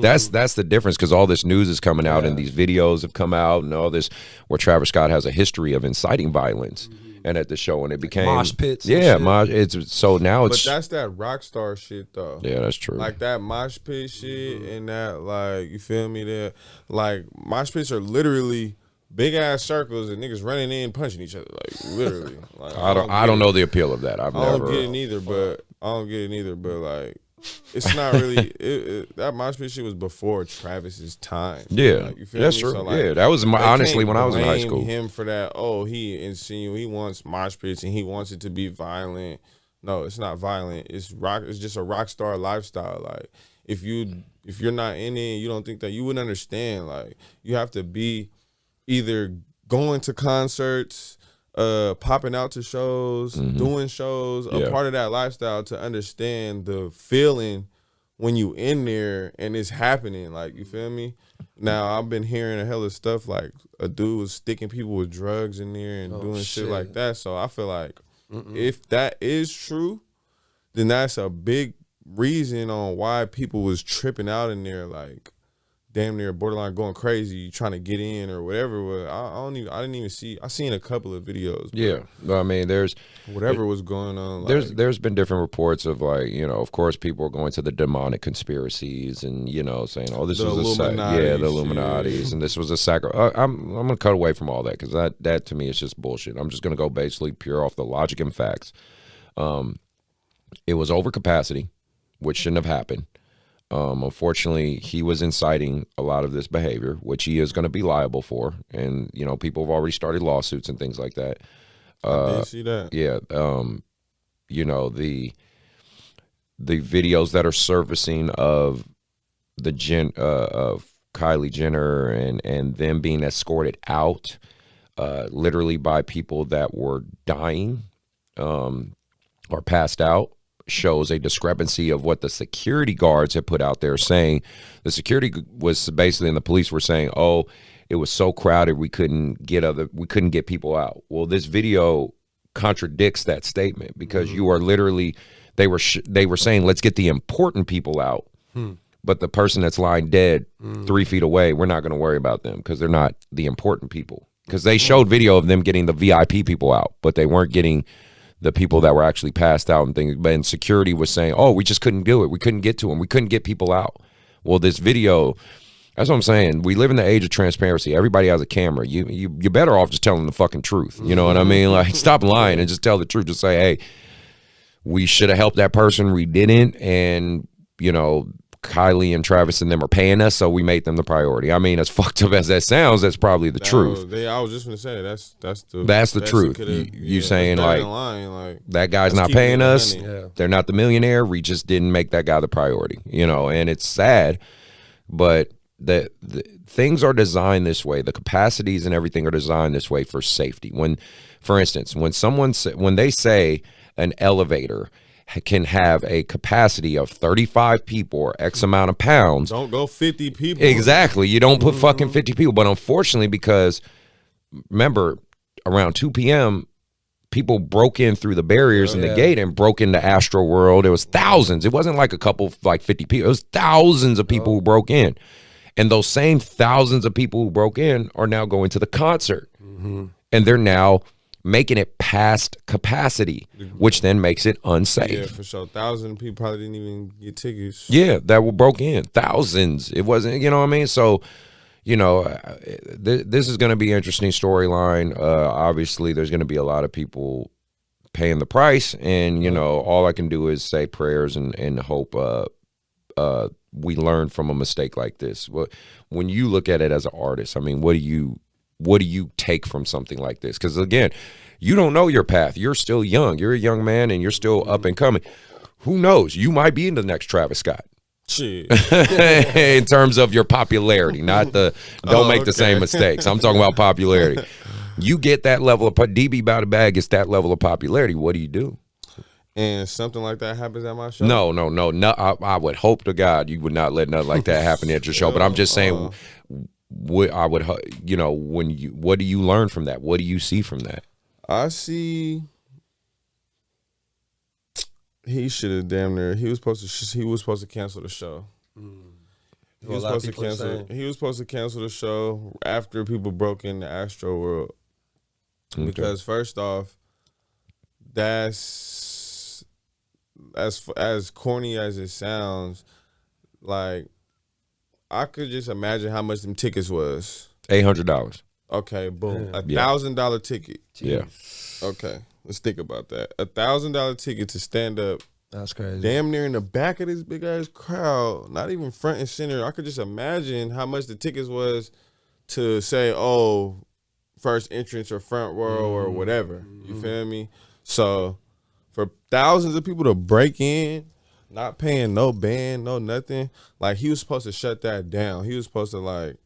That's the difference, because all this news is coming out and these videos have come out and all this where Travis Scott has a history of inciting violence. And at the show, and it became mosh pits. It's so now it's. But that's that rock star shit, though. Yeah, that's true. Like that mosh pit shit, and that, like, you feel me? There, like, mosh pits are literally big ass circles and niggas running in, punching each other, like, literally. Like, I don't know the appeal of that. I don't get it neither, but like, it's not really that mosh pit shit was before Travis's time. Yeah, like, you feel that's me? true. So, like, that was honestly when I was in high school. Him for that. Oh, he insinuated he wants mosh pits and he wants it to be violent. No, it's not violent. It's rock. It's just a rock star lifestyle. Like, if you're not in it, you don't think that, you wouldn't understand. Like, you have to be either going to concerts, popping out to shows, doing shows, a part of that lifestyle to understand the feeling when you in there and it's happening, like, you feel me? Now I've been hearing a hell of stuff like a dude was sticking people with drugs in there and doing shit like that. So I feel like if that is true, then that's a big reason on why people was tripping out in there, like damn near borderline going crazy, trying to get in or whatever. I didn't even see. I seen a couple of videos. Yeah, I mean, there's whatever was going on. There's been different reports of, like, you know, of course, people are going to the demonic conspiracies and, you know, saying, oh, this was the Illuminatis, and this was a sacrifice. I'm gonna cut away from all that because that to me is just bullshit. I'm just gonna go basically pure off the logic and facts. It was overcapacity, which shouldn't have happened. Unfortunately, he was inciting a lot of this behavior, which he is going to be liable for. And, you know, people have already started lawsuits and things like that. I did see that. Yeah. You know, the videos that are surfacing of of Kylie Jenner and them being escorted out, literally by people that were dying, or passed out, shows a discrepancy of what the security guards had put out there, saying the security was basically, and the police were saying, oh, it was so crowded we couldn't get people out. Well, this video contradicts that statement because you are literally, they were saying, let's get the important people out. But the person that's lying dead 3 feet away, we're not going to worry about them because they're not the important people. Because they showed video of them getting the VIP people out, but they weren't getting the people that were actually passed out and things. But security was saying, oh, we just couldn't do it. We couldn't get to them. We couldn't get people out. Well, this video, that's what I'm saying. We live in the age of transparency. Everybody has a camera. You're better off just telling the fucking truth. You know what I mean? Like, stop lying and just tell the truth. Just say, hey, we should have helped that person. We didn't. And, you know, Kylie and Travis and them are paying us, so we made them the priority. I mean, as fucked up as that sounds, that's probably the truth. I was just gonna say that's the truth. You saying like that guy's not paying us. Yeah. They're not the millionaire. We just didn't make that guy the priority. You know, and it's sad, but the things are designed this way. The capacities and everything are designed this way for safety. When, for instance, when they say an elevator can have a capacity of 35 people or X amount of pounds. Don't go 50 people. Exactly. You don't put fucking 50 people. But unfortunately, because remember, around 2 p.m., people broke in through the barriers and the gate and broke into Astro World. It was thousands. It wasn't like a couple, like 50 people. It was thousands of people who broke in. And those same thousands of people who broke in are now going to the concert. And they're now making it past capacity, which then makes it unsafe. Yeah, for sure. 1,000 people probably didn't even get tickets. Yeah, that were broke in. Thousands. It wasn't, you know what I mean? So, you know, this is going to be an interesting storyline. Obviously, there's going to be a lot of people paying the price. And, you know, all I can do is say prayers and hope we learn from a mistake like this. When you look at it as an artist, I mean, what do you take from something like this? Because, again, you don't know your path. You're still young. You're a young man, and you're still up and coming. Who knows? You might be in the next Travis Scott. Shit. In terms of your popularity, not don't make the same mistakes. I'm talking about popularity. You get that level of DBBoutabag gets that level of popularity. What do you do? And something like that happens at my show? No. I would hope to God you would not let nothing like that happen at your show. But I'm just saying, what do you learn from that? What do you see from that? I see he should have damn near. He was supposed to cancel the show. He was supposed to cancel the show after people broke into Astro World. Okay. Because first off, that's as corny as it sounds, like I could just imagine how much them tickets was. $800. Okay, boom. $1,000 ticket. Yeah. Okay, let's think about that. $1,000 ticket to stand up. That's crazy. Damn near in the back of this big ass crowd, not even front and center. I could just imagine how much the tickets was to say, oh, first entrance or front row or whatever. You feel me? So for thousands of people to break in, not paying no band, no nothing, like he was supposed to shut that down. He was supposed to, like,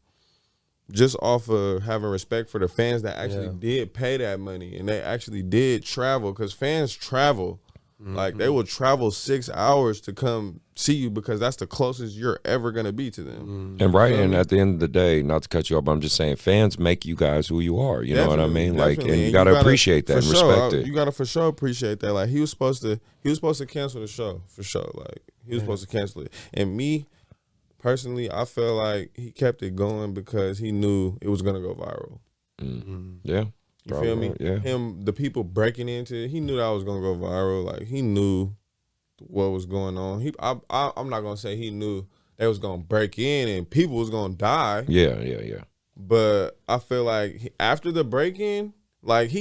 just off of having respect for the fans that actually did pay that money and they actually did travel, because fans travel Like they will travel 6 hours to come see you because that's the closest you're ever gonna be to them. And and at the end of the day, not to cut you off, but I'm just saying fans make you guys who you are. You know what I mean? Like, and you gotta appreciate that and respect it. You gotta for sure appreciate that. Like he was supposed to cancel the show for sure. Like he was supposed to cancel it. And me personally, I feel like he kept it going because he knew it was gonna go viral. Yeah. You feel me? Yeah. The people breaking into it, he knew that was gonna go viral. Like he knew what was going on. I'm not gonna say he knew they was gonna break in and people was gonna die. Yeah. But I feel like after the break in, like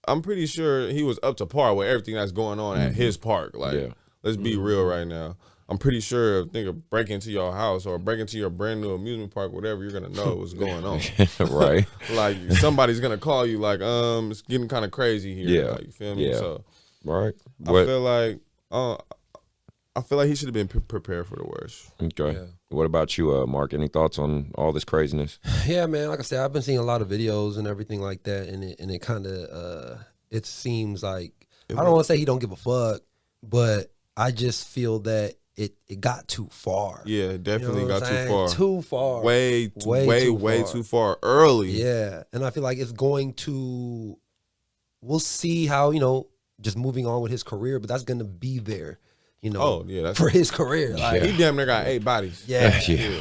I'm pretty sure he was up to par with everything that's going on at his park. Like let's be real right now. I'm pretty sure if nigga break into your house or break into your brand new amusement park, whatever, you're gonna know what's going on. Right. Like somebody's gonna call you like, it's getting kind of crazy here. Yeah. Like, you feel me? Yeah. So Right. I feel like he should have been prepared for the worst. Okay. Yeah. What about you, Mark? Any thoughts on all this craziness? Yeah, man. Like I said, I've been seeing a lot of videos and everything like that, and it kind of it seems like I don't want to say he don't give a fuck, but I just feel that it got too far. Yeah, it definitely You know got what I'm too far. saying? Too far. Way too far early. Yeah, and I feel like it's going to. We'll see how just moving on with his career, but that's going to be there. Oh yeah, that's for his career. Like, he damn near got 8 bodies. yeah.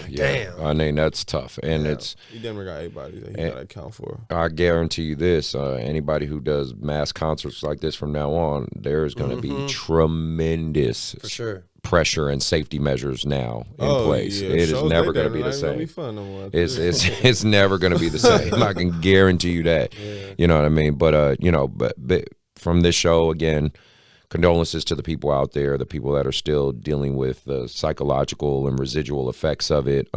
Damn. I mean, that's tough, and He damn near got 8 bodies that he got to account for. I guarantee you this: anybody who does mass concerts like this from now on, there's going to be tremendous For sure. pressure and safety measures now in place. Yeah. It is Shows never like going to that, be the it ain't gonna same. be fun no more. It's never going to be the same. I can guarantee you that. You know what I mean? But but from this show again, condolences to the people out there, the people that are still dealing with the psychological and residual effects of it.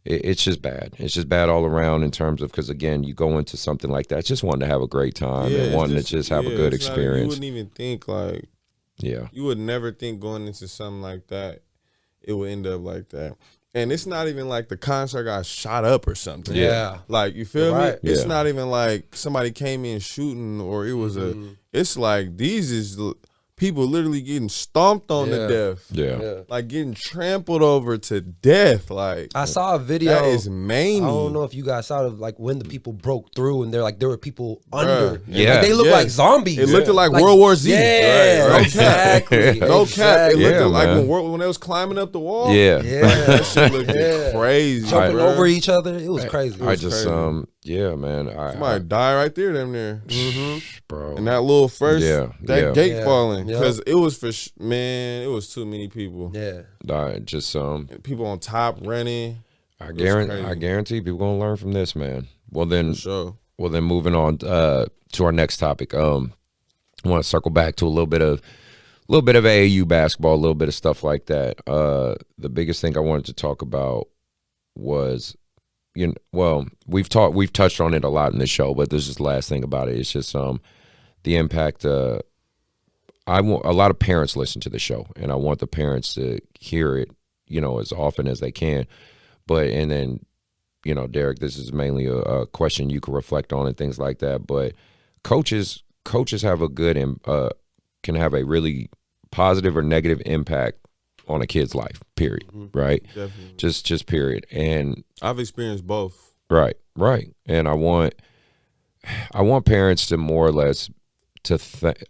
It's just bad. It's just bad all around in terms of, because again, you go into something like that, just wanting to have a great time and wanting to just have a good experience. You wouldn't even think like, you would never think going into something like that, it would end up like that. And it's not even like the concert got shot up or something. Yeah. Like, you feel Right. me? It's Yeah. not even like somebody came in shooting or it was it's like these is people literally getting stomped on to death. Yeah. Like getting trampled over to death. Like, I saw a video. that is many. I don't know if you guys saw it, like when the people broke through and there were people under. Yeah. Like, they looked like zombies. It looked like World War Z. Yeah, Right. exactly. No cap. It looked Yeah, like man. when they was climbing up the wall. Yeah. That shit looked crazy. Jumping bro. over each other. It was crazy. I just crazy. yeah, man. Somebody die right there, damn near. Bro. And that little first, Yeah, that yeah. gate Yeah. falling. Yep. Because it was it was too many people. Yeah. Just People on top running. I crazy. guarantee people gonna learn from this, man. Well then, For sure. moving on to our next topic. I want to circle back to a little bit of AAU basketball, a little bit of stuff like that. The biggest thing I wanted to talk about was, we've touched on it a lot in this show, but this is the last thing about it. It's just the impact. I want a lot of parents listen to the show, and I want the parents to hear it, as often as they can. And then, Derrick, this is mainly a question you can reflect on and things like that. But coaches have a good can have a really positive or negative impact on a kid's life. Period. Right. Definitely. Just period. And I've experienced both. right. And I want parents to more or less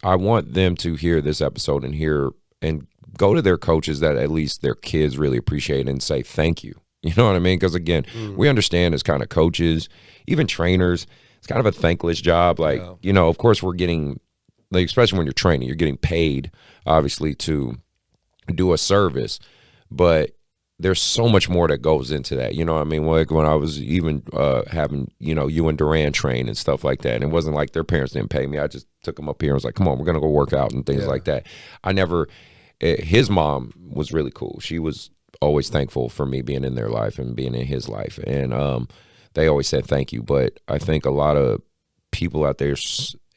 I want them to hear this episode and go to their coaches that at least their kids really appreciate and say thank you. You know what I mean? Because again, we understand as kind of coaches, even trainers, it's kind of a thankless job. Like, of course we're getting, like, especially when you're training, you're getting paid obviously to do a service, but there's so much more that goes into that. You know what I mean? Like when I was even having, you and Duran train and stuff like that. And it wasn't like their parents didn't pay me. I just took them up here and was like, come on, we're going to go work out and things like that. His mom was really cool. She was always thankful for me being in their life and being in his life. And they always said thank you. But I think a lot of people out there,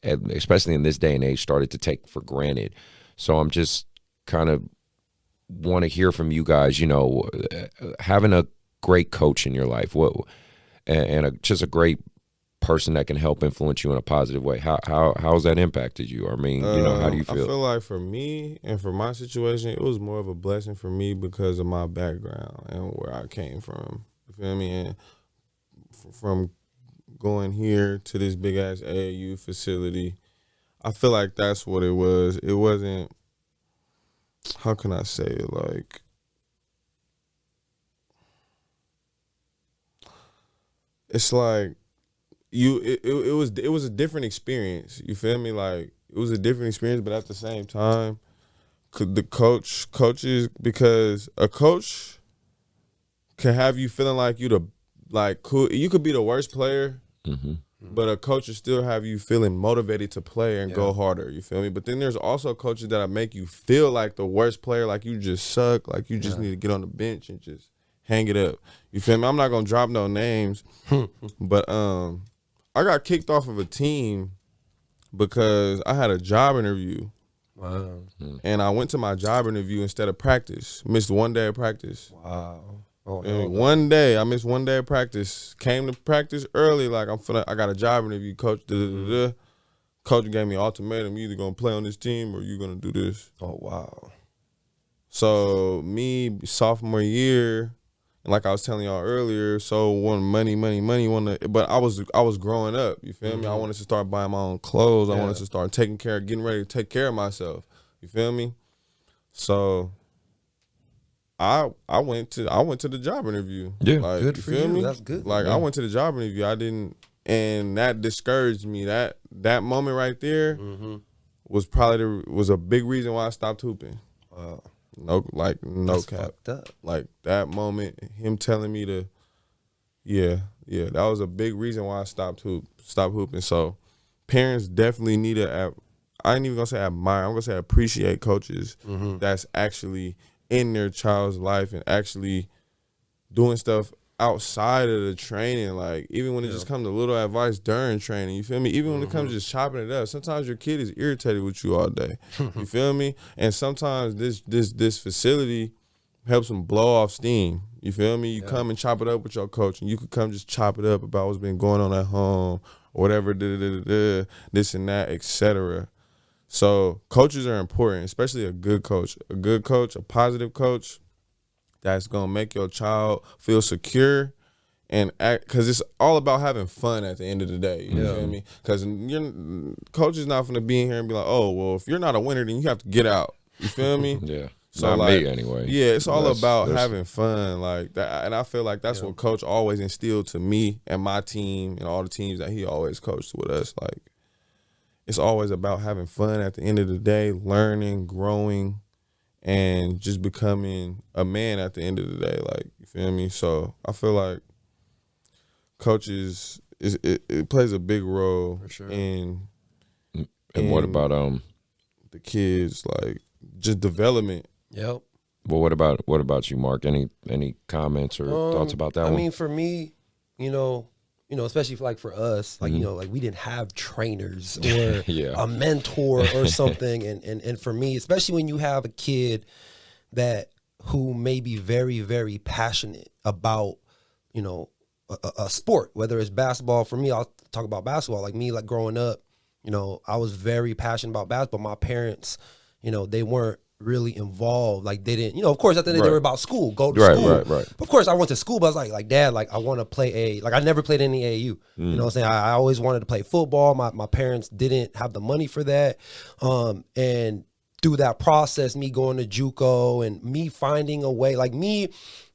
especially in this day and age, started to take for granted. So I'm just kind of want to hear from you guys, having a great coach in your life, just a great person that can help influence you in a positive way. How's that impacted you? I mean, how do you feel? I feel like for me and for my situation, it was more of a blessing for me because of my background and where I came from. You feel me? And from going here to this big ass AAU facility, I feel like that's what it was. It wasn't, how can I say it, like, it's like it was a different experience. You feel me? Like, it was a different experience, but at the same time, the coaches, because a coach can have you feeling like you could be the worst player, but a coach will still have you feeling motivated to play and go harder. You feel me? But then there's also coaches that make you feel like the worst player, like you just suck, like you just need to get on the bench and just hang it up. You feel me? I'm not gonna drop no names, but I got kicked off of a team because I had a job interview. Wow. And I went to my job interview instead of practice. Missed one day of practice. Wow. Oh, And one day, I missed one day of practice. Came to practice early, like I got a job interview, coach. Coach gave me an ultimatum: you either gonna play on this team or you gonna do this. Oh, wow. So me, sophomore year, and like I was telling y'all earlier, so want money, but I was growing up. You feel me? I wanted to start buying my own clothes. I wanted to start getting ready to take care of myself. You feel me? So I went to the job interview. Yeah, like, good for feel you. me? That's good. Like, I went to the job interview. I didn't, and that discouraged me. That moment right there was probably was a big reason why I stopped hooping. No That's cap. fucked up. Like, that moment, him telling me to, that was a big reason why I stopped hooping. So parents definitely need to, I ain't even gonna say admire, I'm gonna say appreciate coaches that's actually in their child's life and actually doing stuff outside of the training. Like, even when it just comes to little advice during training, you feel me? Even when it comes to just chopping it up, sometimes your kid is irritated with you all day. You feel me? And sometimes this facility helps them blow off steam. You feel me? You come and chop it up with your coach, and you could come just chop it up about what's been going on at home or whatever, this and that, etc. So coaches are important, especially a good coach, a positive coach that's going to make your child feel secure and act, because it's all about having fun at the end of the day. You feel me? Because coach is not going to be in here and be like, oh, well, if you're not a winner, then you have to get out. You feel me? Yeah. So, not like, me anyway. Yeah, it's all about having fun, like that, and I feel like that's what coach always instilled to me and my team and all the teams that he always coached with us. Like, it's always about having fun at the end of the day, learning, growing, and just becoming a man at the end of the day. Like, you feel me? So I feel like coaches it plays a big role in. And what about the kids, like, just development? Yep. Well, what about you, Mark? Any comments or thoughts about that one? I mean, for me, especially for us, like, like we didn't have trainers or a mentor or something. And for me, especially when you have a kid who may be very, very passionate about, a sport, whether it's basketball. For me, I'll talk about basketball. Like me, like growing up, I was very passionate about basketball. My parents, they weren't really involved. Like, they didn't, of course, at the end they were about school, go to school. Right. Of course, I went to school, but I was like, Dad, like, I want to play I never played any AAU. You know what I'm saying? I always wanted to play football. My parents didn't have the money for that. And through that process, me going to JUCO and me finding a way, like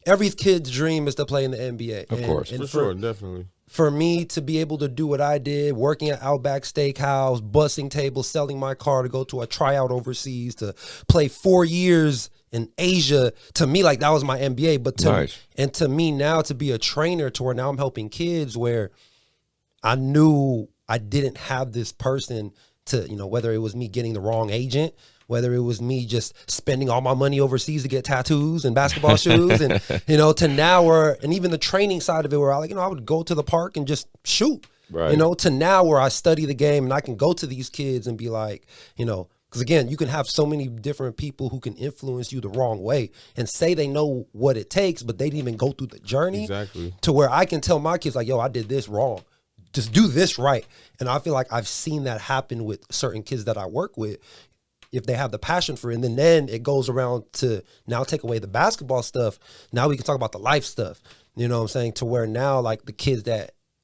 every kid's dream is to play in the NBA. Of course. For sure, definitely. For me to be able to do what I did, working at Outback Steakhouse, bussing tables, selling my car to go to a tryout overseas, to play 4 years in Asia, to me, like, that was my NBA. But to me now, to be a trainer, to where now I'm helping kids, where I knew I didn't have this person to, whether it was me getting the wrong agent, whether it was me just spending all my money overseas to get tattoos and basketball shoes, and to now and even the training side of it, where I would go to the park and just shoot, to now where I study the game and I can go to these kids and be like, because again, you can have so many different people who can influence you the wrong way and say they know what it takes, but they didn't even go through the journey. Exactly. To where I can tell my kids, like, yo, I did this wrong. just do this right. And I feel like I've seen that happen with certain kids that I work with. If they have the passion for it, and then it goes around to now take away the basketball stuff. Now we can talk about the life stuff. You know what I'm saying? To where now, like, the kids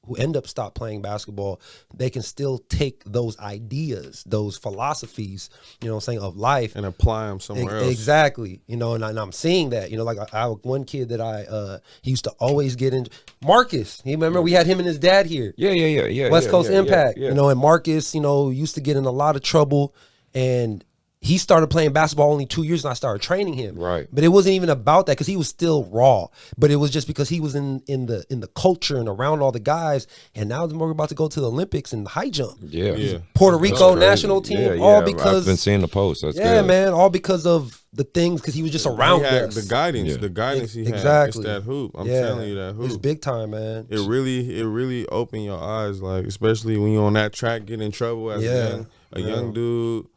who end up stop playing basketball, they can still take those ideas, those philosophies, you know what I'm saying, of life, and apply them somewhere else. Exactly. You know, and I'm seeing that. You know, like I one kid that he used to always get in. Marcus, you remember we had him and his dad here. Yeah. West Coast Impact. Yeah. You know, and Marcus, you know, used to get in a lot of trouble, and he started playing basketball only 2 years, and I started training him. Right. But it wasn't even about that, because he was still raw. But it was just because he was in the culture and around all the guys. And now we're about to go to the Olympics and high jump. Yeah. Puerto Rico national team, all because I've been seeing the posts. That's yeah, good. man, all because of the things, because he was just around He had us. the guidance he had. Exactly. It's that hoop. I'm telling you, that hoop. It's big time, man. It really opened your eyes, like, especially when you're on that track, getting in trouble as a young dude,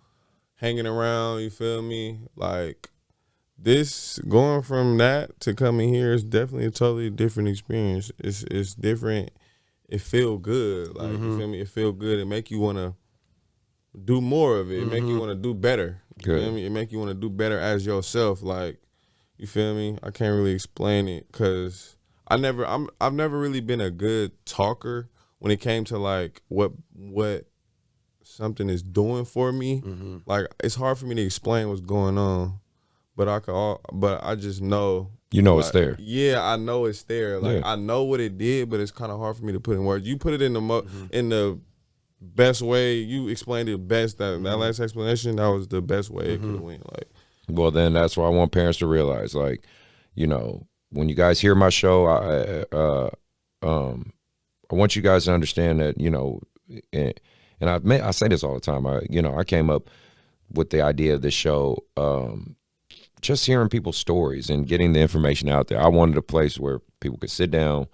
hanging around, you feel me? Like, this, going from that to coming here is definitely a totally different experience. It's different. It feel good. Like, you feel me? It feel good. It make you want to do more of it. It make you want to do better. You feel me? It make you want to do better as yourself. Like, you feel me? I can't really explain it, because I've never really been a good talker when it came to, like, what something is doing for me. Like, it's hard for me to explain what's going on, but I just know. You know, like, it's there. Yeah, I know it's there. Like, I know what it did, but it's kind of hard for me to put in words. You put it in the best way. You explained it best. That last explanation, that was the best way it could have went. Like, well, then that's what I want parents to realize. Like, you know, when you guys hear my show, I want you guys to understand that, you know, and I say this all the time. I came up with the idea of this show, just hearing people's stories and getting the information out there. I wanted a place where people could sit down.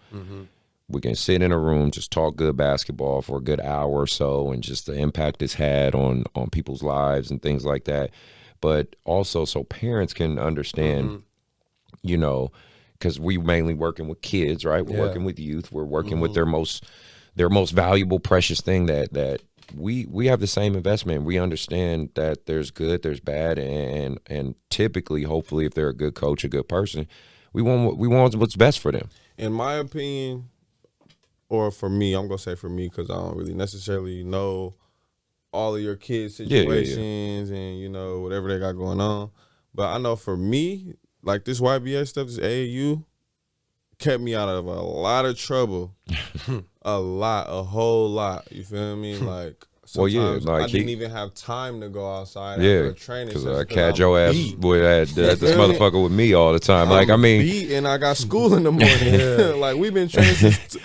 We can sit in a room, just talk good basketball for a good hour or so, and just the impact it's had on people's lives and things like that. But also so parents can understand, you know, because we mainly working with kids, right? We're working with youth. We're working with their most valuable, precious thing that we have the same investment. We understand that there's good, there's bad, and typically, hopefully, if they're a good coach, a good person, we want what's best for them. In my opinion, or for me, I'm gonna say for me, because I don't really necessarily know all of your kids' situations and, you know, whatever they got going on. But I know for me, like, this YBA stuff, this AAU, kept me out of a lot of trouble. A whole lot. You feel me? Like, sometimes I didn't even have time to go outside after a training session. Because I catch your ass boy at this motherfucker with me all the time. Like, I mean, beat, and I got school in the morning. Like, we've been training since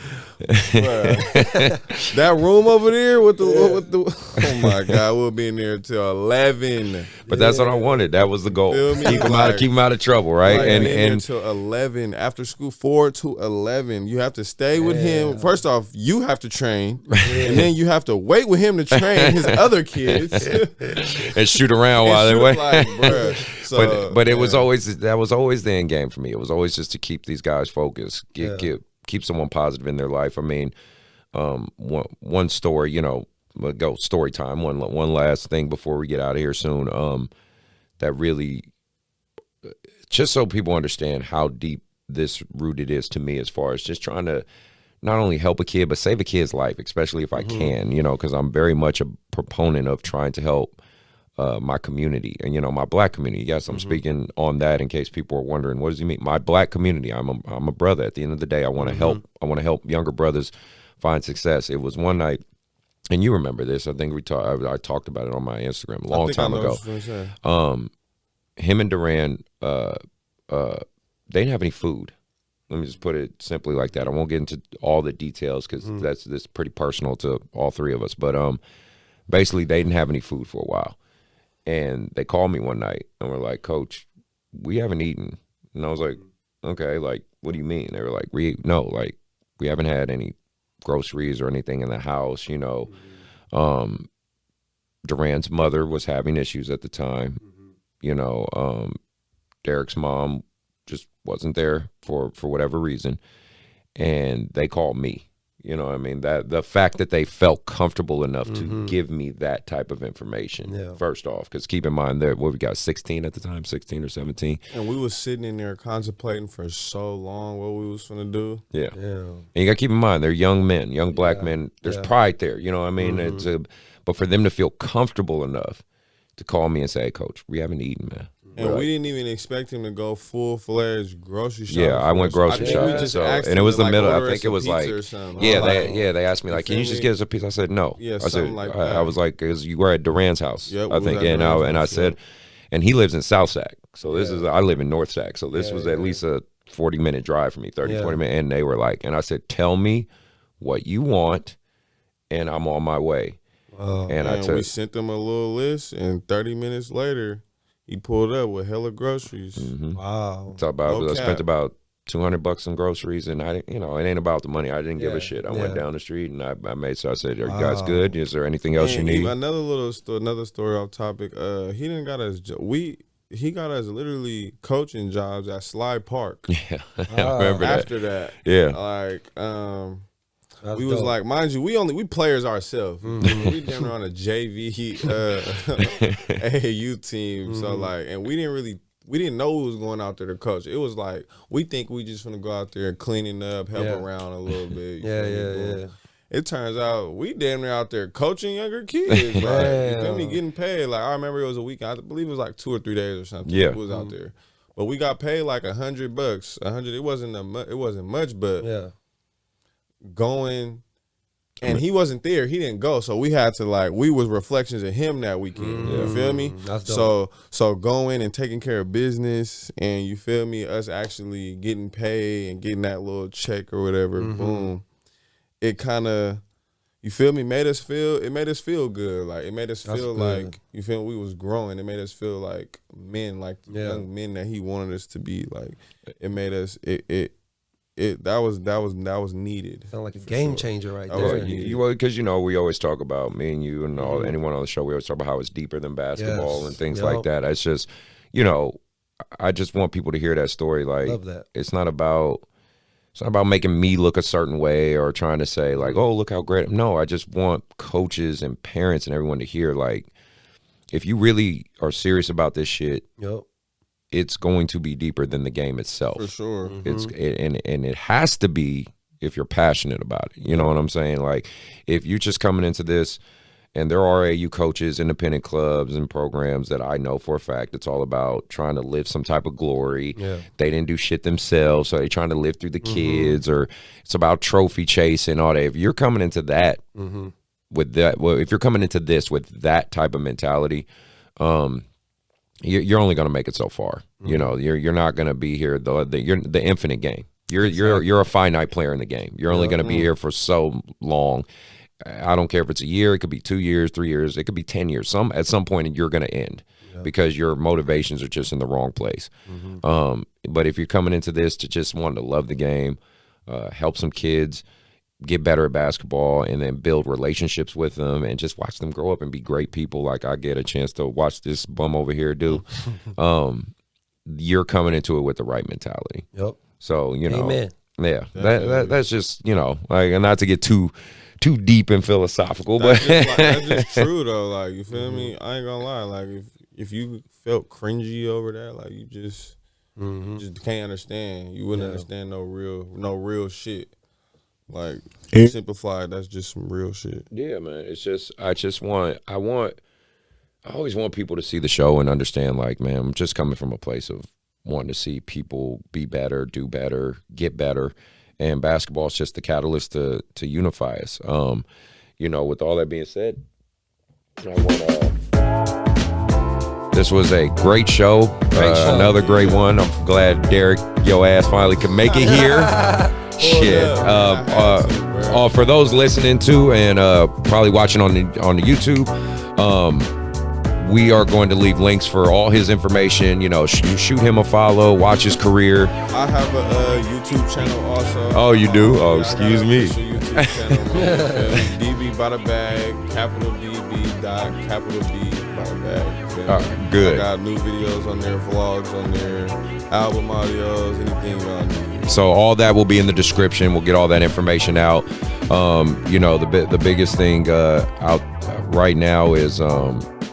that room over there with the oh my God, we'll be in there till 11. But that's what I wanted. That was the goal. Keep them out of trouble, right? Like, and until 11 after school, 4 to 11. You have to stay with him. First off, you have to train, and then you have to wait with him to train his other kids and shoot around while they wait. Like, bruh. So, but it was always the end game for me. It was always just to keep these guys focused, keep someone positive in their life. I mean, one story, you know, we'll go story time. One last thing before we get out of here soon. That really, just so people understand how deep this rooted is to me, as far as just trying to not only help a kid but save a kid's life, especially if I can, you know, because I'm very much a proponent of trying to help my community and, you know, my black community. Yes, I'm speaking on that in case people are wondering, what does he mean? My black community. I'm a brother. At the end of the day, I want to help. I want to help younger brothers find success. It was one night, and you remember this. I think I talked about it on my Instagram a long time ago. Him and Duran, they didn't have any food. Let me just put it simply like that. I won't get into all the details because that's pretty personal to all three of us. But basically, they didn't have any food for a while. And they called me one night and were like, "Coach, we haven't eaten." And I was like, "Okay, like, what do you mean?" They were like, we haven't had any groceries or anything in the house, you know. Duran's mother was having issues at the time. You know, Derrick's mom just wasn't there for whatever reason. And they called me, You know what I mean? That the fact that they felt comfortable enough to give me that type of information, first off, because keep in mind that we got 16 at the time, 16 or 17. And we was sitting in there contemplating for so long what we was going to do. Yeah. And you got to keep in mind, they're young men, young black men. There's pride there, you know what I mean? But for them to feel comfortable enough to call me and say, hey, coach, we haven't eaten, man. And we didn't even expect him to go full-fledged grocery shopping. Yeah, I went grocery shopping. And it was the middle. I think it was like, they asked me, like, can you just get us a piece? I said, no. Yeah, I said, like that. I was like, because you were at Duran's house, I think. And I said, and he lives in South Sac. So this is, I live in North Sac. So this was at least a 40-minute drive for me, 40 minutes. And they were like, and I said, tell me what you want, and I'm on my way. And we sent them a little list, and 30 minutes later, he pulled up with hella groceries. Wow! Talk about I spent about $200 on groceries, and I, you know, it ain't about the money. I didn't give a shit. I went down the street and I made. So I said, "Are you guys good? Is there anything else you need?" Another story off topic. He didn't got us. He got us literally coaching jobs at Sly Park. Yeah, I remember that. After that, like That's we was dope. like, mind you, we players ourselves. We damn near on a JV AAU team. So like, and we didn't know who was going out there to coach. It was like, we think we just gonna go out there and cleaning up, help around a little bit. Yeah. It turns out we damn near out there coaching younger kids. Like, you feel me? Getting paid. Like, I remember it was a weekend. I believe it was like 2 or 3 days or something. Yeah. We was out there. But we got paid like $100. $100. It wasn't much, but going, and he wasn't there. He didn't go, so we had to we was reflections of him that weekend. You feel me? That's dope. So going and taking care of business, and you feel me? Us actually getting paid and getting that little check or whatever. Boom. It kind of, you feel me? It made us feel good. Like, it made us feel like, you feel me? We was growing. It made us feel like men, like young men that he wanted us to be. Like, it made us that was needed. Sound like a game changer right Oh, there. because we always talk about, me and you and anyone on the show, we always talk about how it's deeper than basketball and things like that. It's just, I just want people to hear that story. Like, Love that. It's not about making me look a certain way or trying to say like, oh, look how great. No, I just want coaches and parents and everyone to hear, like, if you really are serious about this shit, it's going to be deeper than the game itself. For sure. And it has to be if you're passionate about it. You know what I'm saying? Like, if you're just coming into this, and there are AAU coaches, independent clubs and programs that I know for a fact it's all about trying to live some type of glory. They didn't do shit themselves, so they're trying to live through the kids, or it's about trophy chasing, all that. If you're coming into that with that, if you're coming into this with that type of mentality, you're only going to make it so far. You're not going to be here you're the infinite game. You're a finite player in the game. You're only going to be here for so long. I don't care if it's a year, it could be 2 years, 3 years, it could be 10 years. At some point you're going to end because your motivations are just in the wrong place. But if you're coming into this to just want to love the game, help some kids get better at basketball, and then build relationships with them and just watch them grow up and be great people like I get a chance to watch this bum over here do, you're coming into it with the right mentality. So, Amen. Yeah, that's just, like, and not to get too deep and philosophical, but that's just true though. Like, you feel me? I ain't gonna lie. Like, if you felt cringy over that, like, you just can't understand. You wouldn't understand no real shit. Like, simplified, that's just some real shit. Yeah, man. It's just I always want people to see the show and understand, like, man, I'm just coming from a place of wanting to see people be better, do better, get better. And basketball is just the catalyst to unify us. With all that being said, this was a great show. Another great one. I'm glad Derrick, your ass, finally could make it here. Shit. For those listening to and probably watching on the YouTube, we are going to leave links for all his information. Shoot him a follow, watch his career. I have a YouTube channel also. Oh, you do? Oh, excuse me. YouTube channel, DBBoutabag, capital DB dot capital B Boutabag. Good. I got new videos on there, vlogs on there, album audios, anything y'all need. So all that will be in the description. We'll get all that information out. You know, the biggest thing out right now is,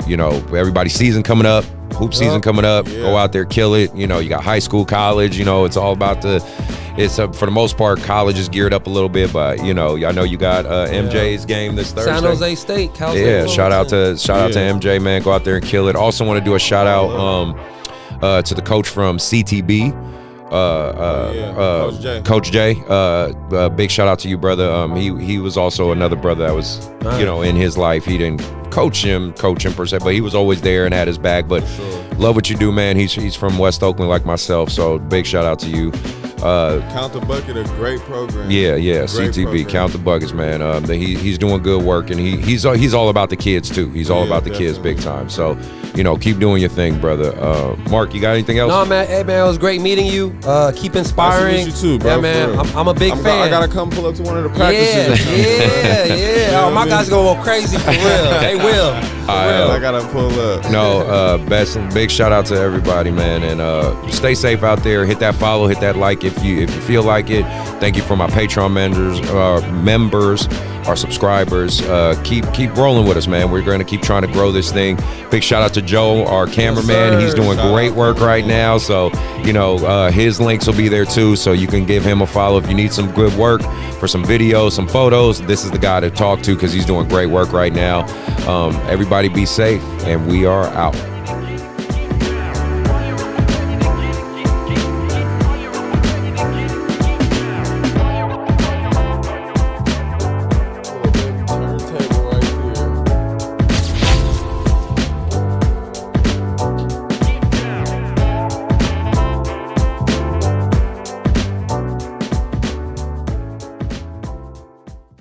you know, everybody's season coming up. Hoop season coming up. Yeah. Go out there, kill it. You know, you got high school, college. You know, it's all about for the most part, college is geared up a little bit, but you know, I know you got MJ's game this Thursday. San Jose State, Cal State. Yeah, shout out to MJ, man. Go out there and kill it. Also want to do a shout out to the coach from CTB. Coach Jay. Big shout out to you, brother. He was also another brother that was, you know, in his life. He didn't coach him per se, but he was always there and had his back. But love what you do, man. He's from West Oakland like myself, so big shout out to you. Count the Bucket, a great program. Yeah, Great CTB, program. Count the Buckets, man. He's doing good work, and he's all about the kids too. He's all about the kids big time. So, you know, keep doing your thing, brother. Mark, you got anything else? No, man. Hey, man, it was great meeting you. Keep inspiring. Nice to meet you too, bro. Yeah, man. I'm a big fan. I gotta come pull up to one of the practices. Yeah. Oh, my guys gonna go crazy for real. They will. I gotta pull up. No, big shout out to everybody, man, and stay safe out there. Hit that follow, hit that like if you feel like it. Thank you for my Patreon members, our subscribers. Keep rolling with us, man. We're going to keep trying to grow this thing. Big shout out to Joe, our cameraman. He's doing great work right now. So, you know, his links will be there too. So you can give him a follow if you need some good work for some videos, some photos. This is the guy to talk to because he's doing great work right now. Everybody be safe, and we are out.